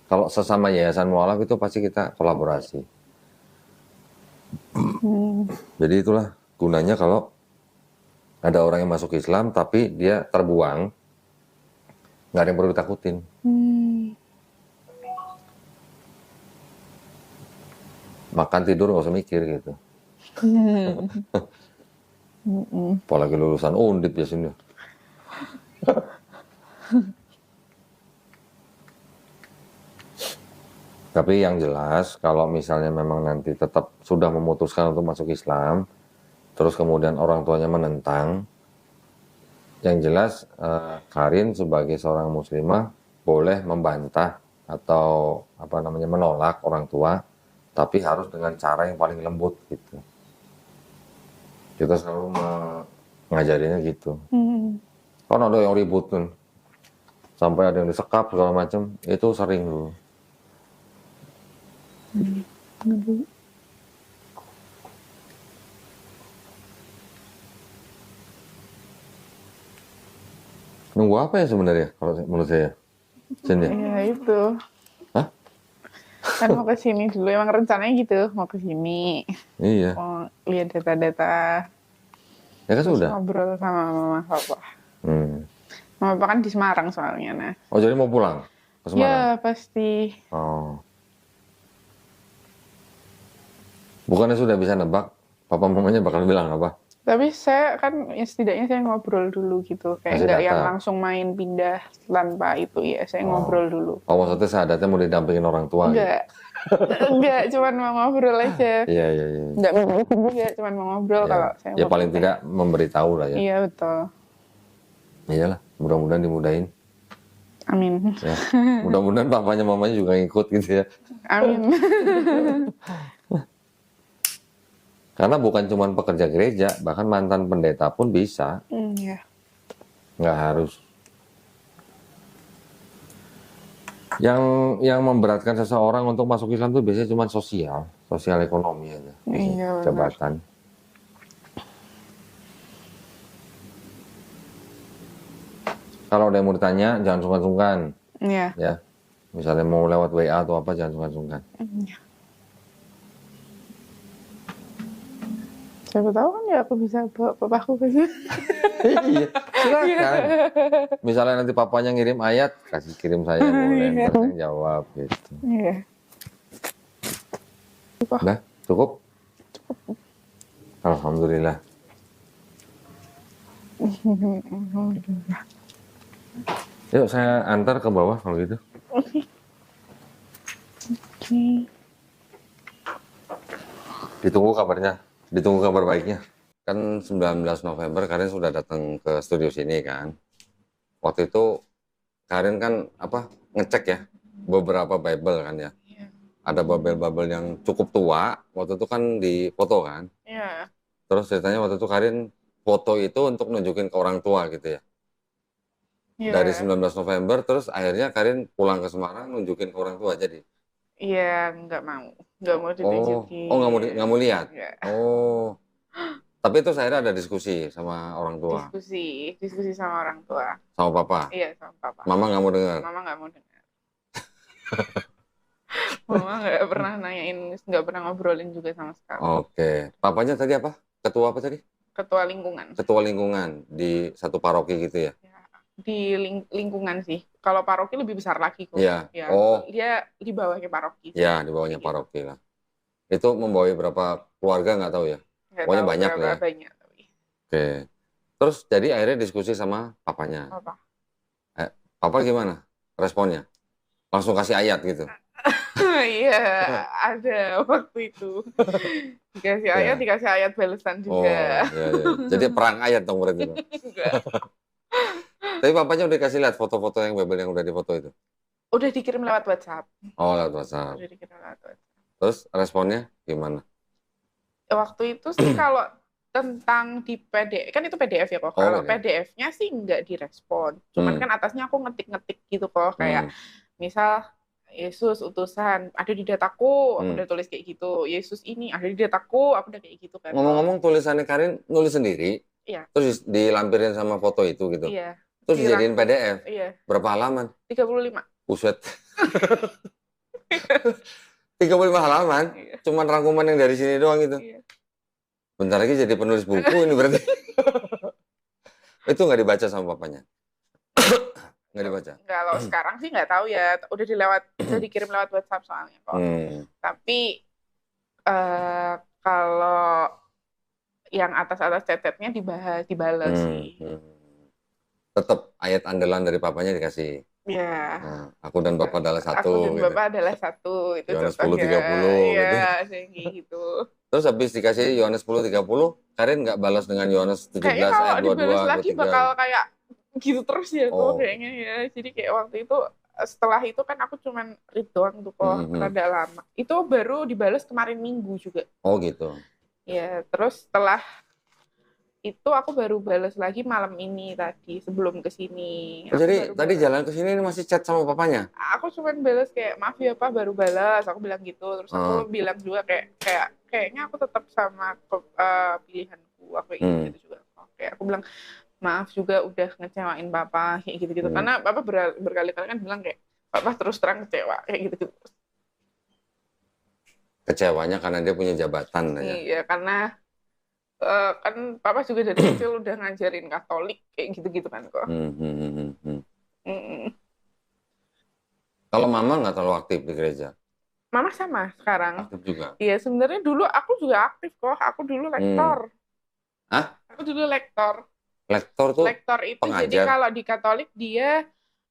Kalau sesama yayasan mualaf itu pasti kita kolaborasi. Jadi itulah gunanya kalau ada orang yang masuk Islam tapi dia terbuang, nggak ada yang perlu ditakutin. Makan tidur nggak usah mikir gitu. Apalagi lulusan Undip biasanya. Tapi yang jelas kalau misalnya memang nanti tetap sudah memutuskan untuk masuk Islam, terus kemudian orang tuanya menentang, yang jelas Karin sebagai seorang muslimah boleh membantah atau apa namanya menolak orang tua, tapi harus dengan cara yang paling lembut gitu. Kita selalu mengajarinya gitu. Kan ada yang ribut kan, sampai ada yang disekap segala macam, itu sering dulu. Nunggu apa ya sebenarnya kalau menurut saya? Sen ya? Ya itu. Hah? Kan mau ke sini dulu, emang rencananya gitu, mau ke sini. Iya. Mau lihat data-data. Ya kan Terus sudah. ngobrol sama mama papa. Mama papa kan di Semarang soalnya, nah. Oh jadi mau pulang ke Semarang? Ya pasti. Oh. Bukannya sudah bisa nebak, papa mamanya bakal bilang apa? Tapi saya kan ya setidaknya saya ngobrol dulu gitu, kayak Kasih nggak yang data. langsung main pindah tanpa itu ya, saya ngobrol dulu. Oh maksudnya sahadatnya mau didampingin orang tua? Enggak, enggak, cuman mau ngobrol aja. Iya, iya, iya. Enggak mau juga, cuman mau ngobrol Ya, kalau saya ya mau paling pindah. tidak memberitahu lah ya. Iya betul. Iyalah, mudah-mudahan dimudahin. Amin. Ya. Mudah-mudahan papanya mamanya juga ngikut gitu ya. Amin. Karena bukan cuma pekerja gereja, bahkan mantan pendeta pun bisa. Iya. Nggak harus. Yang memberatkan seseorang untuk masuk Islam itu biasanya cuma sosial ekonomi aja. Iya, benar. Jabatan. Kalau ada yang mau ditanya, jangan sungkan-sungkan. Iya. Ya, misalnya mau lewat WA atau apa, jangan sungkan-sungkan. Iya. Siapa tahu kan ya aku bisa bawa papaku ke sini. Iya, silakan. Misalnya nanti papanya ngirim ayat, kasih kirim saya boleh, ntar saya jawab gitu. Iya. Udah, cukup? Alhamdulillah. Yuk saya antar ke bawah kalau gitu. Oke. Ditunggu kabarnya, ditunggu kabar baiknya. Kan 19 November Karin sudah datang ke studio sini kan. Waktu itu Karin kan ngecek ya beberapa Bible kan ya. Iya. Ada Bible yang cukup tua, waktu itu kan di foto kan. Iya. Terus ceritanya waktu itu Karin foto itu untuk nunjukin ke orang tua gitu ya. Iya. Dari 19 November terus akhirnya Karin pulang ke Semarang nunjukin ke orang tua jadi. Iya, nggak mau ditunjukin. Oh nggak mau lihat. Nggak. Oh. Tapi itu akhirnya ada diskusi sama orang tua. Diskusi sama orang tua. Sama papa. Iya, sama papa. Mama nggak mau dengar. Mama nggak mau dengar. Mama nggak pernah nanyain, nggak pernah ngobrolin juga sama sekali. Oke. Papanya tadi apa? Ketua apa tadi? Ketua lingkungan. Ketua lingkungan di satu paroki gitu ya? Di lingkungan sih. Kalau paroki lebih besar lagi kok. Iya. Ya, Oh. dia di bawahnya paroki. Ya, di bawahnya Gitu. paroki lah. Itu membawa berapa keluarga nggak tahu ya? Nggak Pokoknya tahu banyak berapa lah ya. banyak, tapi. Oke. Terus jadi akhirnya diskusi sama papanya. Apa? Papa gimana responnya? Langsung kasih ayat gitu? Iya, ada waktu itu. Dikasih ayat balasan Oh, juga. iya. Jadi perang ayat dong berarti. Enggak. Tapi papanya udah kasih lihat foto-foto yang Bible yang udah difoto itu? Udah dikirim lewat WhatsApp. Oh, lewat WhatsApp. Udah dikirim lewat WhatsApp. Terus responnya gimana? Waktu itu sih kalau tentang di PDF, kan itu PDF ya kok. Kalau PDF-nya sih nggak direspon. Cuman kan atasnya aku ngetik-ngetik gitu kok. Kayak misal Yesus utusan, ada di dataku, aku udah tulis kayak gitu. Yesus ini ada di dataku, aku udah kayak gitu kan. Ngomong-ngomong tulisannya Karin nulis sendiri? Iya. Terus dilampirin sama foto itu gitu? Iya. Terus dijadiin PDF? Iya. Berapa halaman? 35. Buset. 35 halaman? Iya. Cuman rangkuman yang dari sini doang gitu? Iya. Bentar lagi jadi penulis buku ini berarti. Itu nggak dibaca sama papanya? Nggak dibaca? Kalau sekarang sih nggak tahu ya. Udah dikirim lewat WhatsApp soalnya kok. Tapi kalau yang atas-atas cetetnya dibalas sih. Tetap ayat andalan dari papanya dikasih. Ya. Nah, aku dan Bapak adalah satu. Aku dan Bapak adalah satu. Itu Yohanes contohnya. 10:30. Iya, gitu. Terus habis dikasih Yohanes 10:30, Karin nggak balas dengan Yohanes 17 kayaknya kalau ayat 22, dibalas lagi 23. bakal kayak gitu terus ya tuh Oh. kayaknya ya. Jadi kayak waktu itu setelah itu kan aku cuman read doang tuh kok, rada lama. Itu baru dibalas kemarin Minggu juga. Oh gitu. Ya, terus setelah itu aku baru balas lagi malam ini tadi sebelum kesini. Oh, jadi tadi jalan ke sini masih chat sama papanya? Aku cuman balas kayak maaf ya Pak baru balas, aku bilang gitu. Terus aku bilang juga kayaknya aku tetap sama pilihanku, aku ingin gitu juga. Oke, aku bilang maaf juga udah ngecewain Papa kayak gitu-gitu. Karena Papa berkali-kali kan bilang kayak Papa terus terang kecewa kayak gitu-gitu. Kecewanya karena dia punya jabatan aja. Iya, karena kan Papa juga dari kecil udah ngajarin Katolik kayak gitu-gitu kan kok. Kalau Mama nggak terlalu aktif di gereja? Mama sama sekarang. Aktif juga? Iya, sebenarnya dulu aku juga aktif kok. Aku dulu lektor. Hah? Aku dulu lektor. Lektor tuh lektor itu pengajar. Jadi kalau di Katolik dia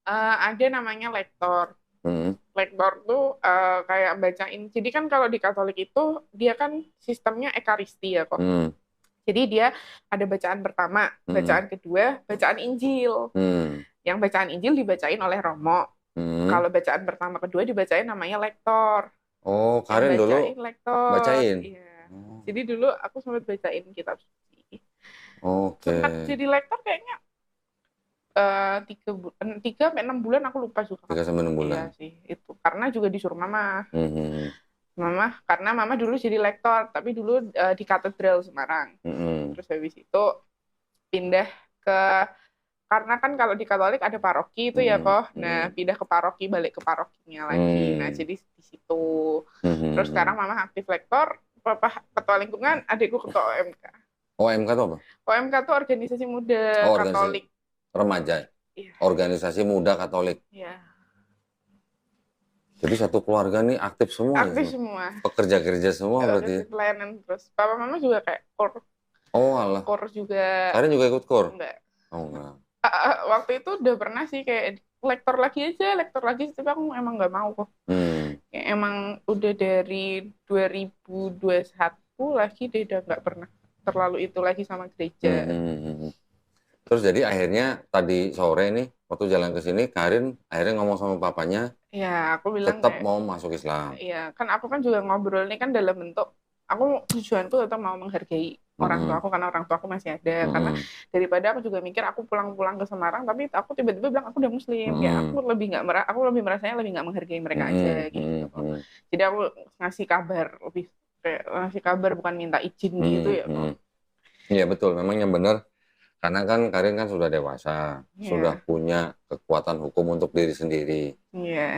ada namanya lektor. Lektor tuh kayak bacain. Jadi kan kalau di Katolik itu dia kan sistemnya ekaristi ya kok. Jadi dia ada bacaan pertama, bacaan kedua, bacaan Injil. Yang bacaan Injil dibacain oleh Romo. Kalau bacaan pertama kedua dibacain namanya lektor. Oh, Karin dulu lektor. Bacain? Iya. Jadi dulu aku sempat bacain kitab suci. Oke. Sempat jadi lektor kayaknya 3-6 bulan, aku lupa juga. 3-6 bulan. Iya sih, itu. Karena juga disuruh Mama. Karena Mama dulu jadi lektor, tapi dulu di Katedral Semarang. Terus habis itu pindah ke, karena kan kalau di Katolik ada paroki itu ya kok. Nah, pindah ke paroki, balik ke parokinya lagi. Nah, jadi di situ. Terus sekarang Mama aktif lektor, Papa ketua lingkungan, adikku ketua OMK. OMK itu apa? OMK itu organisasi muda Katolik. Remaja. Iya. Organisasi muda Katolik. Iya. Jadi satu keluarga nih aktif semua. Aktif semua. Pekerja gereja semua berarti. Pelayanan terus. Papa Mama juga kayak kor. Oh alah. Kor juga. Kalian juga ikut kor? Enggak. Oh enggak. Waktu itu udah pernah sih kayak lektor lagi aja, tapi aku emang nggak mau kok. Kayak emang udah dari 2021 lagi dia udah nggak pernah terlalu itu lagi sama gereja. Terus jadi akhirnya tadi sore nih waktu jalan ke sini Karin akhirnya ngomong sama papanya. Ya, aku bilang tetap mau masuk Islam. Iya, kan aku kan juga ngobrol ini kan dalam bentuk tujuanku tetap mau menghargai orang tua aku karena orang tua aku masih ada. Karena daripada aku juga mikir aku pulang-pulang ke Semarang tapi aku tiba-tiba bilang aku udah muslim. Ya aku lebih merasanya lebih nggak menghargai mereka aja gitu. Jadi aku ngasih kabar bukan minta izin gitu ya. Iya betul, memang yang benar. Karena kan Karin kan sudah dewasa, sudah punya kekuatan hukum untuk diri sendiri.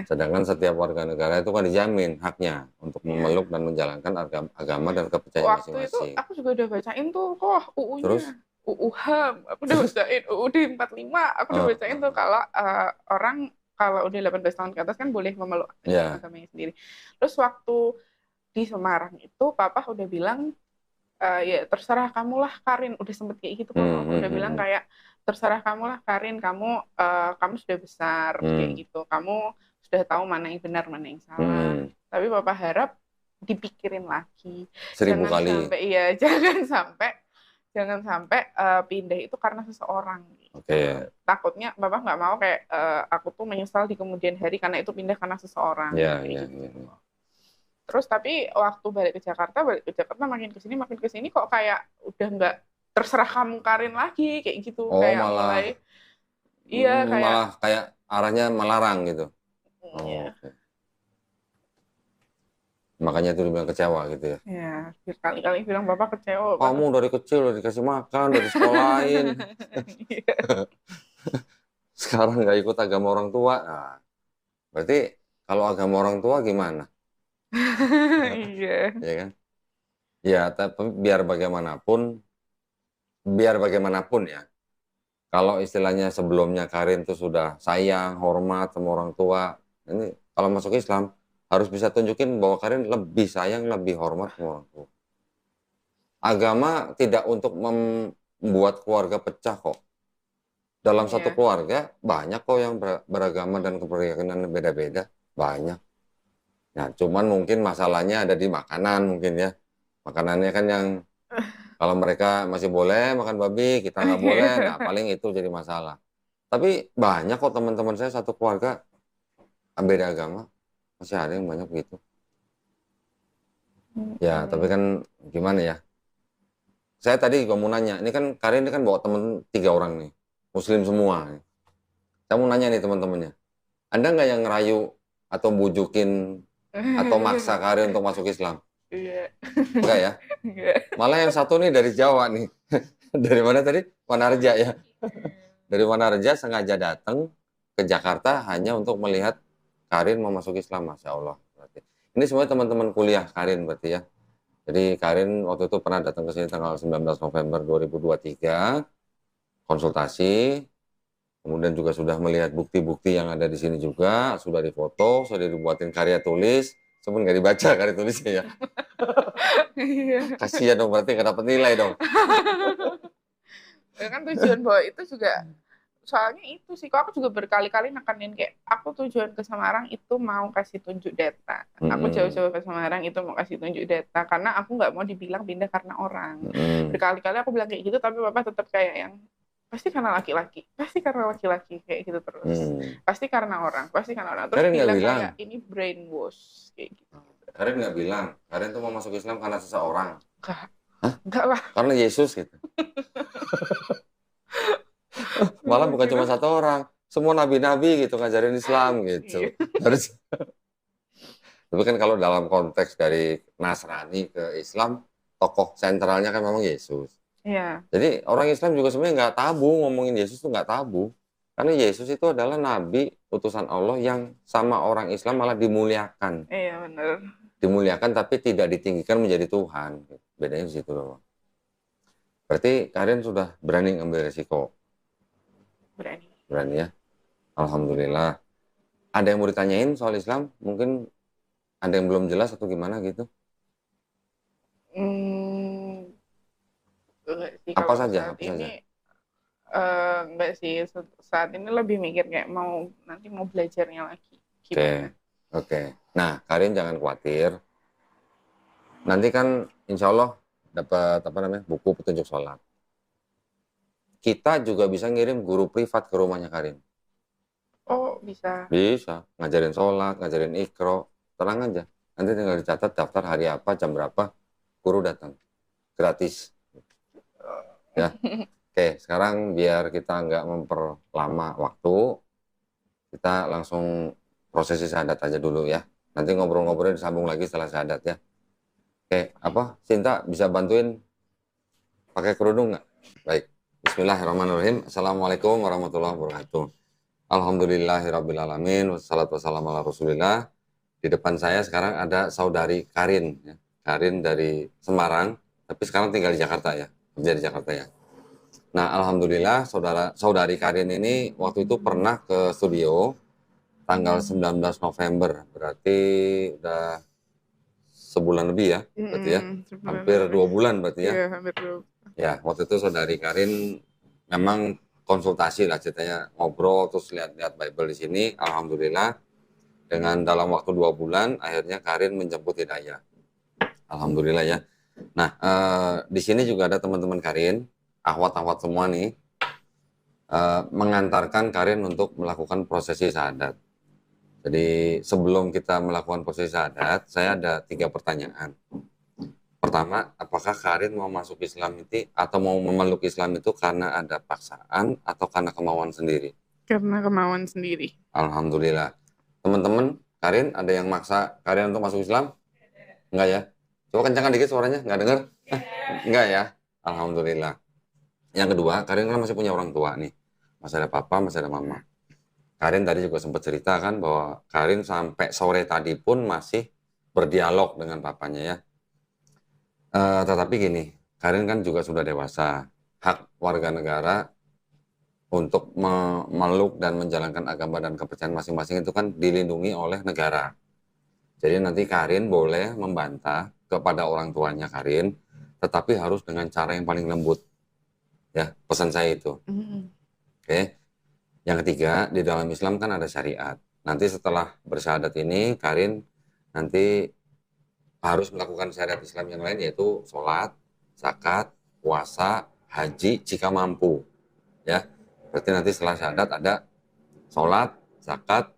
Sedangkan setiap warga negara itu kan dijamin haknya untuk memeluk dan menjalankan agama dan kepercayaan masing-masing. Waktu itu aku juga udah bacain tuh UU-nya. Terus? UU HAM, aku udah bacain UUD 45, aku udah bacain tuh kalau orang kalau udah 18 tahun ke atas kan boleh memeluk agamanya sendiri. Terus waktu di Semarang itu Papa udah bilang ya terserah kamu lah Karin, udah sempet kayak gitu kan. Aku udah bilang kayak terserah kamu lah Karin, kamu sudah besar kayak gitu, kamu sudah tahu mana yang benar mana yang salah. Tapi Papa harap dipikirin lagi. 1000 kali. Jangan sampai pindah itu karena seseorang. Oke. Takutnya Papa nggak mau kayak aku tuh menyesal di kemudian hari karena itu pindah karena seseorang. Iya. Terus tapi waktu balik ke Jakarta makin kesini kok kayak udah nggak terserah kamu Karin lagi kayak gitu. Kayak malah malah kayak arahnya melarang gitu. Iya. Okay. Makanya itu dibilang kecewa gitu ya. Iya, berkali-kali bilang Bapak kecewa. Kamu dari kecil udah dikasih makan, udah disekolahin. Sekarang nggak ikut agama orang tua. Nah, berarti kalau agama orang tua gimana? Iya. Ya kan? Ya, tapi biar bagaimanapun ya. Kalau istilahnya sebelumnya Karin tuh sudah sayang, hormat sama orang tua, ini kalau masuk Islam harus bisa tunjukin bahwa Karin lebih sayang, lebih hormat sama orang tua. Agama tidak untuk membuat keluarga pecah kok. Dalam satu keluarga banyak kok yang beragama dan kepercayaan beda-beda, banyak. Nah, cuman mungkin masalahnya ada di makanan mungkin ya. Makanannya kan yang kalau mereka masih boleh makan babi, kita nggak boleh, nah paling itu jadi masalah. Tapi banyak kok teman-teman saya satu keluarga beda agama masih ada yang banyak begitu. Ya, tapi kan gimana ya? Saya tadi juga mau nanya, ini kan Karin ini kan bawa temen 3 orang nih, Muslim semua. Saya mau nanya nih teman-temannya, Anda nggak yang ngerayu atau bujukin atau maksa Karin untuk masuk Islam? Iya. Enggak ya? Iya. Malah yang satu nih dari Jawa nih. Dari mana tadi? Wanarja ya. Dari Wanarja sengaja datang ke Jakarta hanya untuk melihat Karin mau masuk Islam, Masya Allah. Berarti. Ini semua teman-teman kuliah Karin berarti ya. Jadi Karin waktu itu pernah datang ke sini tanggal 19 November 2023, konsultasi, kemudian juga sudah melihat bukti-bukti yang ada di sini juga, sudah difoto, sudah dibuatin karya tulis, cuman nggak dibaca karya tulisnya ya. Iya. Kasihan dong, berarti nggak dapat nilai dong. Ya kan tujuan bawa itu juga, soalnya itu sih, kok aku juga berkali-kali nekanin kayak, aku tujuan ke Semarang itu mau kasih tunjuk data. Aku jauh-jauh ke Semarang itu mau kasih tunjuk data, karena aku nggak mau dibilang pindah karena orang. Berkali-kali aku bilang kayak gitu, tapi Bapak tetap kayak yang, pasti karena laki-laki, pasti karena laki-laki, kayak gitu terus. Pasti karena orang, pasti karena orang. Terus Karin nggak bilang bilang. kayak, ini brainwash, kayak gitu. Karin nggak bilang, Karin tuh mau masuk Islam karena seseorang. Enggak lah. Karena Yesus gitu. Malah bukan cuma satu orang, semua nabi-nabi gitu ngajarin Islam gitu. Harus. Tapi kan kalau dalam konteks dari Nasrani ke Islam, tokoh sentralnya kan memang Yesus. Iya. Jadi orang Islam juga sebenarnya nggak tabu ngomongin Yesus tuh nggak tabu. Karena Yesus itu adalah nabi utusan Allah yang sama orang Islam malah dimuliakan. Iya benar. Dimuliakan tapi tidak ditinggikan menjadi Tuhan. Bedanya di situ loh. Berarti Karin sudah berani ngambil resiko. Berani. Berani ya. Alhamdulillah. Ada yang mau ditanyain soal Islam? Mungkin ada yang belum jelas atau gimana gitu? Sih, Apa kalau saja? saat Apa ini, saja? enggak sih. Saat ini lebih mikir kayak nanti mau belajarnya lagi. Oke. Nah, Karin jangan khawatir. Nanti kan insya Allah dapat buku petunjuk sholat. Kita juga bisa ngirim guru privat ke rumahnya Karin. Oh, bisa. Bisa. Ngajarin sholat, ngajarin ikro. Tenang aja. Nanti tinggal dicatat daftar hari apa, jam berapa, guru datang. Gratis. Ya. Oke, sekarang biar kita nggak memperlama waktu, kita langsung prosesi syahadat aja dulu ya. Nanti ngobrol-ngobrolnya disambung lagi setelah syahadat ya. Oke, Sinta bisa bantuin pakai kerudung nggak? Baik. Bismillahirrahmanirrahim. Assalamualaikum warahmatullahi wabarakatuh. Alhamdulillahirrabbilalamin. Wassalatu wassalamu ala rasulillah. Di depan saya sekarang ada saudari Karin. Ya. Karin dari Semarang, tapi sekarang tinggal di Jakarta ya. Kerja di Jakarta ya. Nah, alhamdulillah saudari Karin ini waktu itu pernah ke studio tanggal 19 November. Berarti udah sebulan lebih ya, berarti ya. Hampir 2 bulan berarti ya. Iya, hampir 2 bulan. Ya, waktu itu saudari Karin memang konsultasi lah ceritanya, ngobrol terus lihat-lihat Bible di sini. Alhamdulillah dengan dalam waktu 2 bulan akhirnya Karin menjemput hidayah. Alhamdulillah ya. Nah, di sini juga ada teman-teman Karin, akhwat-akhwat semua nih, mengantarkan Karin untuk melakukan prosesi syahadat. Jadi sebelum kita melakukan prosesi syahadat, saya ada 3 pertanyaan. Pertama, apakah Karin mau masuk Islam itu atau mau memeluk Islam itu karena ada paksaan atau karena kemauan sendiri? Karena kemauan sendiri. Alhamdulillah. Teman-teman, Karin ada yang maksa Karin untuk masuk Islam? Enggak ya? Coba kencangkan dikit suaranya, nggak dengar? Enggak ya? Alhamdulillah. Yang kedua, Karin kan masih punya orang tua nih. Masih ada papa, masih ada mama. Karin tadi juga sempat cerita kan bahwa Karin sampai sore tadi pun masih berdialog dengan papanya ya. Tetapi gini, Karin kan juga sudah dewasa. Hak warga negara untuk memeluk dan menjalankan agama dan kepercayaan masing-masing itu kan dilindungi oleh negara. Jadi nanti Karin boleh membantah kepada orang tuanya Karin, tetapi harus dengan cara yang paling lembut. Ya, pesan saya itu. Oke. Yang ketiga, di dalam Islam kan ada syariat. Nanti setelah bersyahadat ini, Karin nanti harus melakukan syariat Islam yang lain, yaitu sholat, zakat, puasa, haji jika mampu. Ya, berarti nanti setelah syahadat ada sholat, zakat,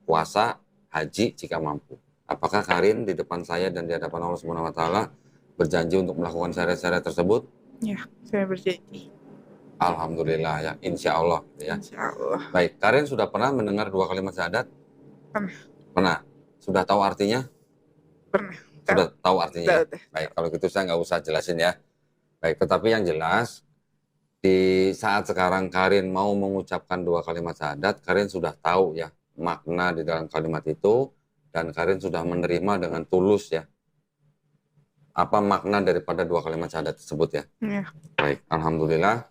puasa, haji jika mampu. Apakah Karin di depan saya dan di hadapan Allah Subhanahu wa taala berjanji untuk melakukan syarat-syarat tersebut? Ya, saya berjanji. Alhamdulillah ya, insya Allah ya. Insya Allah. Baik, Karin sudah pernah mendengar 2 kalimat syahadat? Pernah. Pernah. Sudah tahu artinya? Pernah. Sudah tahu artinya? Tahu. Baik, kalau gitu saya nggak usah jelasin ya. Baik, tetapi yang jelas di saat sekarang Karin mau mengucapkan 2 kalimat syahadat, Karin sudah tahu ya makna di dalam kalimat itu, dan Karin sudah menerima dengan tulus ya apa makna daripada 2 kalimat syahadat tersebut ya. Ya. Baik, alhamdulillah.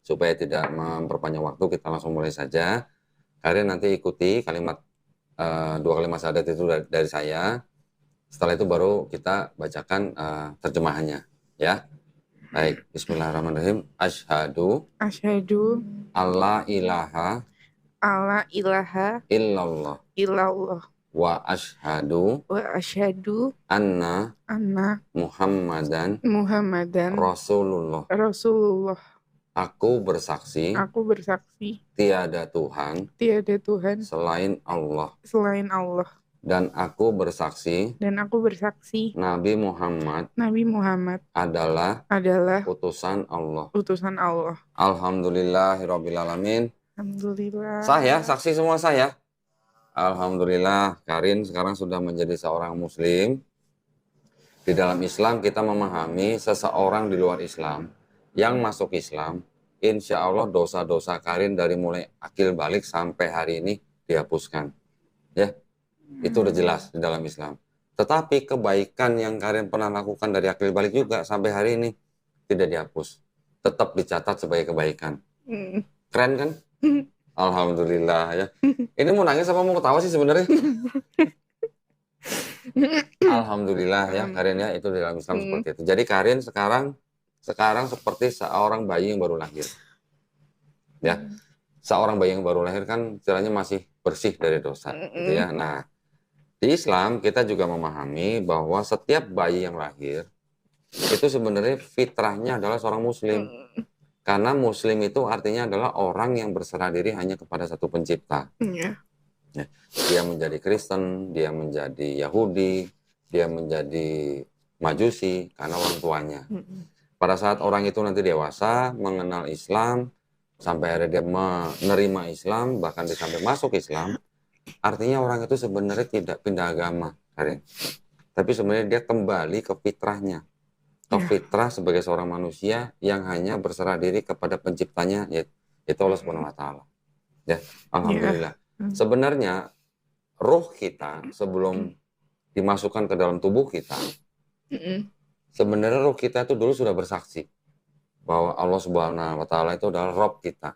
Supaya tidak memperpanjang waktu, kita langsung mulai saja. Karin nanti ikuti kalimat 2 kalimat syahadat itu dari saya. Setelah itu baru kita bacakan terjemahannya ya. Baik, bismillahirrahmanirrahim. Asyhadu alla ilaha illallah wa asyhadu anna Muhammadan Rasulullah. Aku bersaksi tiada Tuhan selain Allah. Dan aku bersaksi Nabi Muhammad adalah utusan Allah. Alhamdulillahirrabbilalamin. Alhamdulillah. Sah ya, saksi semua sah ya. Alhamdulillah, Karin sekarang sudah menjadi seorang muslim. Di dalam Islam kita memahami seseorang di luar Islam yang masuk Islam, insya Allah dosa-dosa Karin dari mulai akil balik sampai hari ini dihapuskan. Ya, itu udah jelas di dalam Islam. Tetapi kebaikan yang Karin pernah lakukan dari akil balik juga sampai hari ini tidak dihapus. Tetap dicatat sebagai kebaikan. Keren kan? Alhamdulillah ya. Ini mau nangis apa mau ketawa sih sebenarnya? Alhamdulillah ya Karin ya, itu di dalam Islam seperti itu. Jadi Karin sekarang seperti seorang bayi yang baru lahir. Ya. Seorang bayi yang baru lahir kan istilahnya masih bersih dari dosa gitu ya. Nah, di Islam kita juga memahami bahwa setiap bayi yang lahir itu sebenarnya fitrahnya adalah seorang muslim. Karena muslim itu artinya adalah orang yang berserah diri hanya kepada satu pencipta. Ya, dia menjadi Kristen, dia menjadi Yahudi, dia menjadi Majusi karena orang tuanya. Pada saat orang itu nanti dewasa, mengenal Islam, sampai akhirnya dia menerima Islam, bahkan dia sampai masuk Islam, artinya orang itu sebenarnya tidak pindah agama, Karin. Tapi sebenarnya dia kembali ke fitrahnya. Ke fitrah sebagai seorang manusia yang hanya berserah diri kepada penciptanya, yaitu Allah Subhanahu wa taala. Ya, alhamdulillah. Sebenarnya ruh kita sebelum dimasukkan ke dalam tubuh kita, sebenarnya ruh kita itu dulu sudah bersaksi bahwa Allah Subhanahu wa taala itu adalah Rabb kita.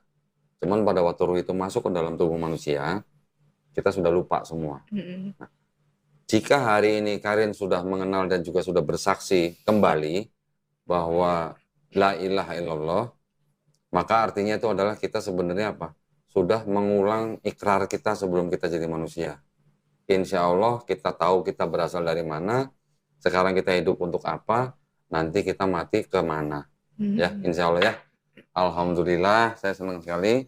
Cuman pada waktu ruh itu masuk ke dalam tubuh manusia, kita sudah lupa semua. Nah, jika hari ini Karin sudah mengenal dan juga sudah bersaksi kembali bahwa la ilaha illallah, maka artinya itu adalah kita sebenarnya apa? Sudah mengulang ikrar kita sebelum kita jadi manusia. Insya Allah kita tahu kita berasal dari mana, sekarang kita hidup untuk apa, nanti kita mati ke mana. Ya, insya Allah ya. Alhamdulillah, saya senang sekali.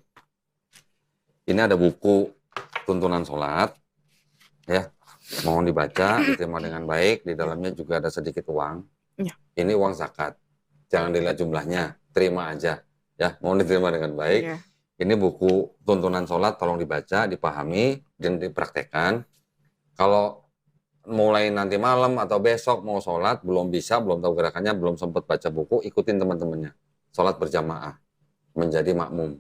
Ini ada buku tuntunan sholat, ya. Mohon dibaca, diterima dengan baik. Di dalamnya juga ada sedikit uang. Ya. Ini uang zakat. Jangan dilihat jumlahnya, terima aja. Ya, mohon diterima dengan baik. Ya. Ini buku tuntunan sholat, tolong dibaca, dipahami, dan dipraktekkan. Kalau mulai nanti malam atau besok mau sholat, belum bisa, belum tahu gerakannya, belum sempat baca buku, ikutin teman-temannya. Sholat berjamaah, menjadi makmum.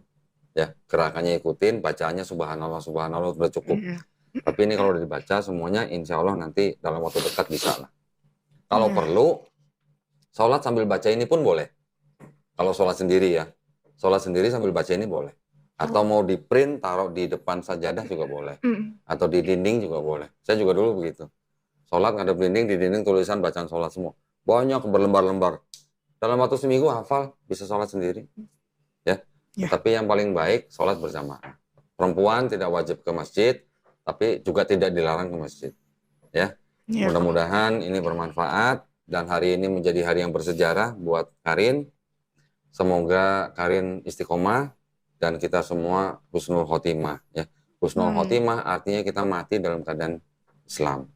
Ya, gerakannya ikutin, bacaannya subhanallah, subhanallah, sudah cukup. Ya. Tapi ini kalau udah dibaca semuanya, insya Allah nanti dalam waktu dekat bisa lah. Kalau perlu, sholat sambil baca ini pun boleh. Kalau sholat sendiri ya. Sholat sendiri sambil baca ini boleh. Atau mau di print, taruh di depan sajadah juga boleh. Atau di dinding juga boleh. Saya juga dulu begitu. Sholat ngadep dinding, di dinding tulisan bacaan sholat semua. Banyak berlembar-lembar. Dalam waktu seminggu hafal, bisa sholat sendiri. Ya. Tapi yang paling baik, sholat berjamaah. Perempuan tidak wajib ke masjid, tapi juga tidak dilarang ke masjid. Ya. Mudah-mudahan ini bermanfaat dan hari ini menjadi hari yang bersejarah buat Karin. Semoga Karin istiqomah dan kita semua husnul khotimah ya. Husnul khotimah artinya kita mati dalam keadaan Islam.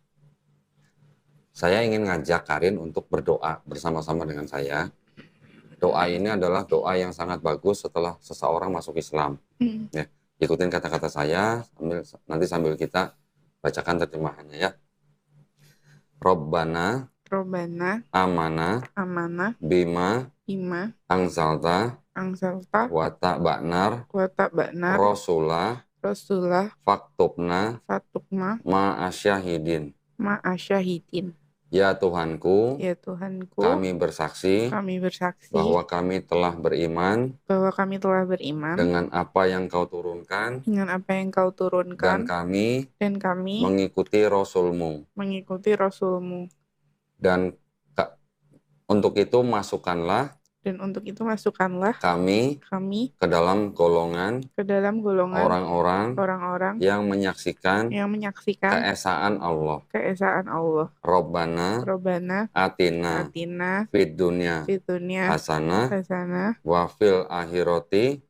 Saya ingin ngajak Karin untuk berdoa bersama-sama dengan saya. Doa ini adalah doa yang sangat bagus setelah seseorang masuk Islam. Ya, ikutin kata-kata saya, nanti sambil kita bacakan terjemahannya ya. Robbana amana bima angsalta wata baknar rasulah faktubna ma'asyahidin. Ya Tuhanku, kami bersaksi bahwa kami telah beriman dengan apa yang kau turunkan dan kami mengikuti Rasulmu. Dan untuk itu masukkanlah kami ke dalam golongan orang-orang yang menyaksikan keesaan Allah. Robbana atina fid dunya hasanah wa fil akhirati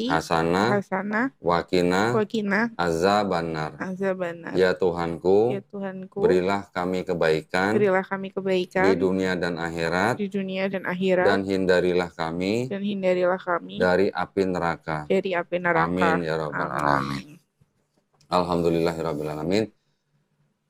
hasanah wa qina azabannar. Ya Tuhanku, berilah kami kebaikan di dunia dan akhirat dan hindarilah kami dari api neraka. Amin ya rabbal alamin. Alhamdulillahirabbil alamin.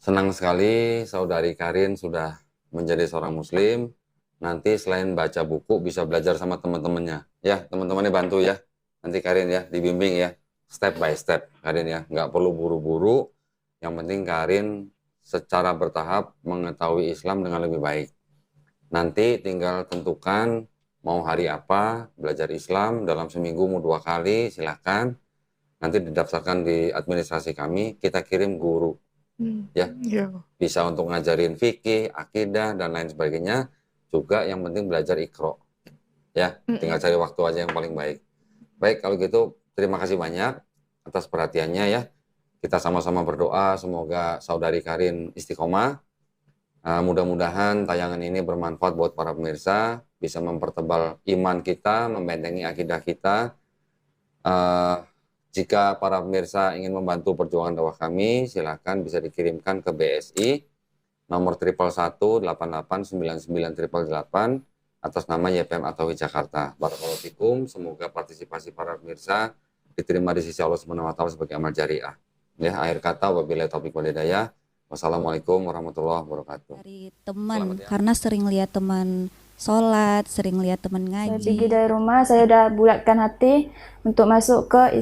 Senang sekali saudari Karin sudah menjadi seorang muslim. Nanti selain baca buku bisa belajar sama teman-temannya. Ya, teman-temannya bantu ya. Nanti Karin ya, dibimbing ya. Step by step Karin ya. Nggak perlu buru-buru. Yang penting Karin secara bertahap mengetahui Islam dengan lebih baik. Nanti tinggal tentukan mau hari apa belajar Islam dalam seminggu mau 2 kali, silahkan. Nanti didaftarkan di administrasi kami, kita kirim guru. Ya, bisa untuk ngajarin fikih, akidah, dan lain sebagainya. Juga yang penting belajar Iqra. Ya, tinggal cari waktu aja yang paling baik. Baik, kalau gitu terima kasih banyak atas perhatiannya ya. Kita sama-sama berdoa semoga saudari Karin istiqomah. Mudah-mudahan tayangan ini bermanfaat buat para pemirsa, bisa mempertebal iman kita, membentengi akidah kita. Jika para pemirsa ingin membantu perjuangan dakwah kami, silakan bisa dikirimkan ke BSI nomor 111889988 atas nama YPM Atawi Jakarta. Barakallahu fikum, semoga partisipasi para pemirsa diterima di sisi Allah Subhanahu wa taala sebagai amal jariah. Ya, akhir kata wabillahi taufiq wal hidayah. Wassalamualaikum warahmatullahi wabarakatuh. Dari teman, karena sering lihat teman sholat, sering lihat teman ngaji. Saya pergi dari rumah, saya udah bulatkan hati untuk masuk ke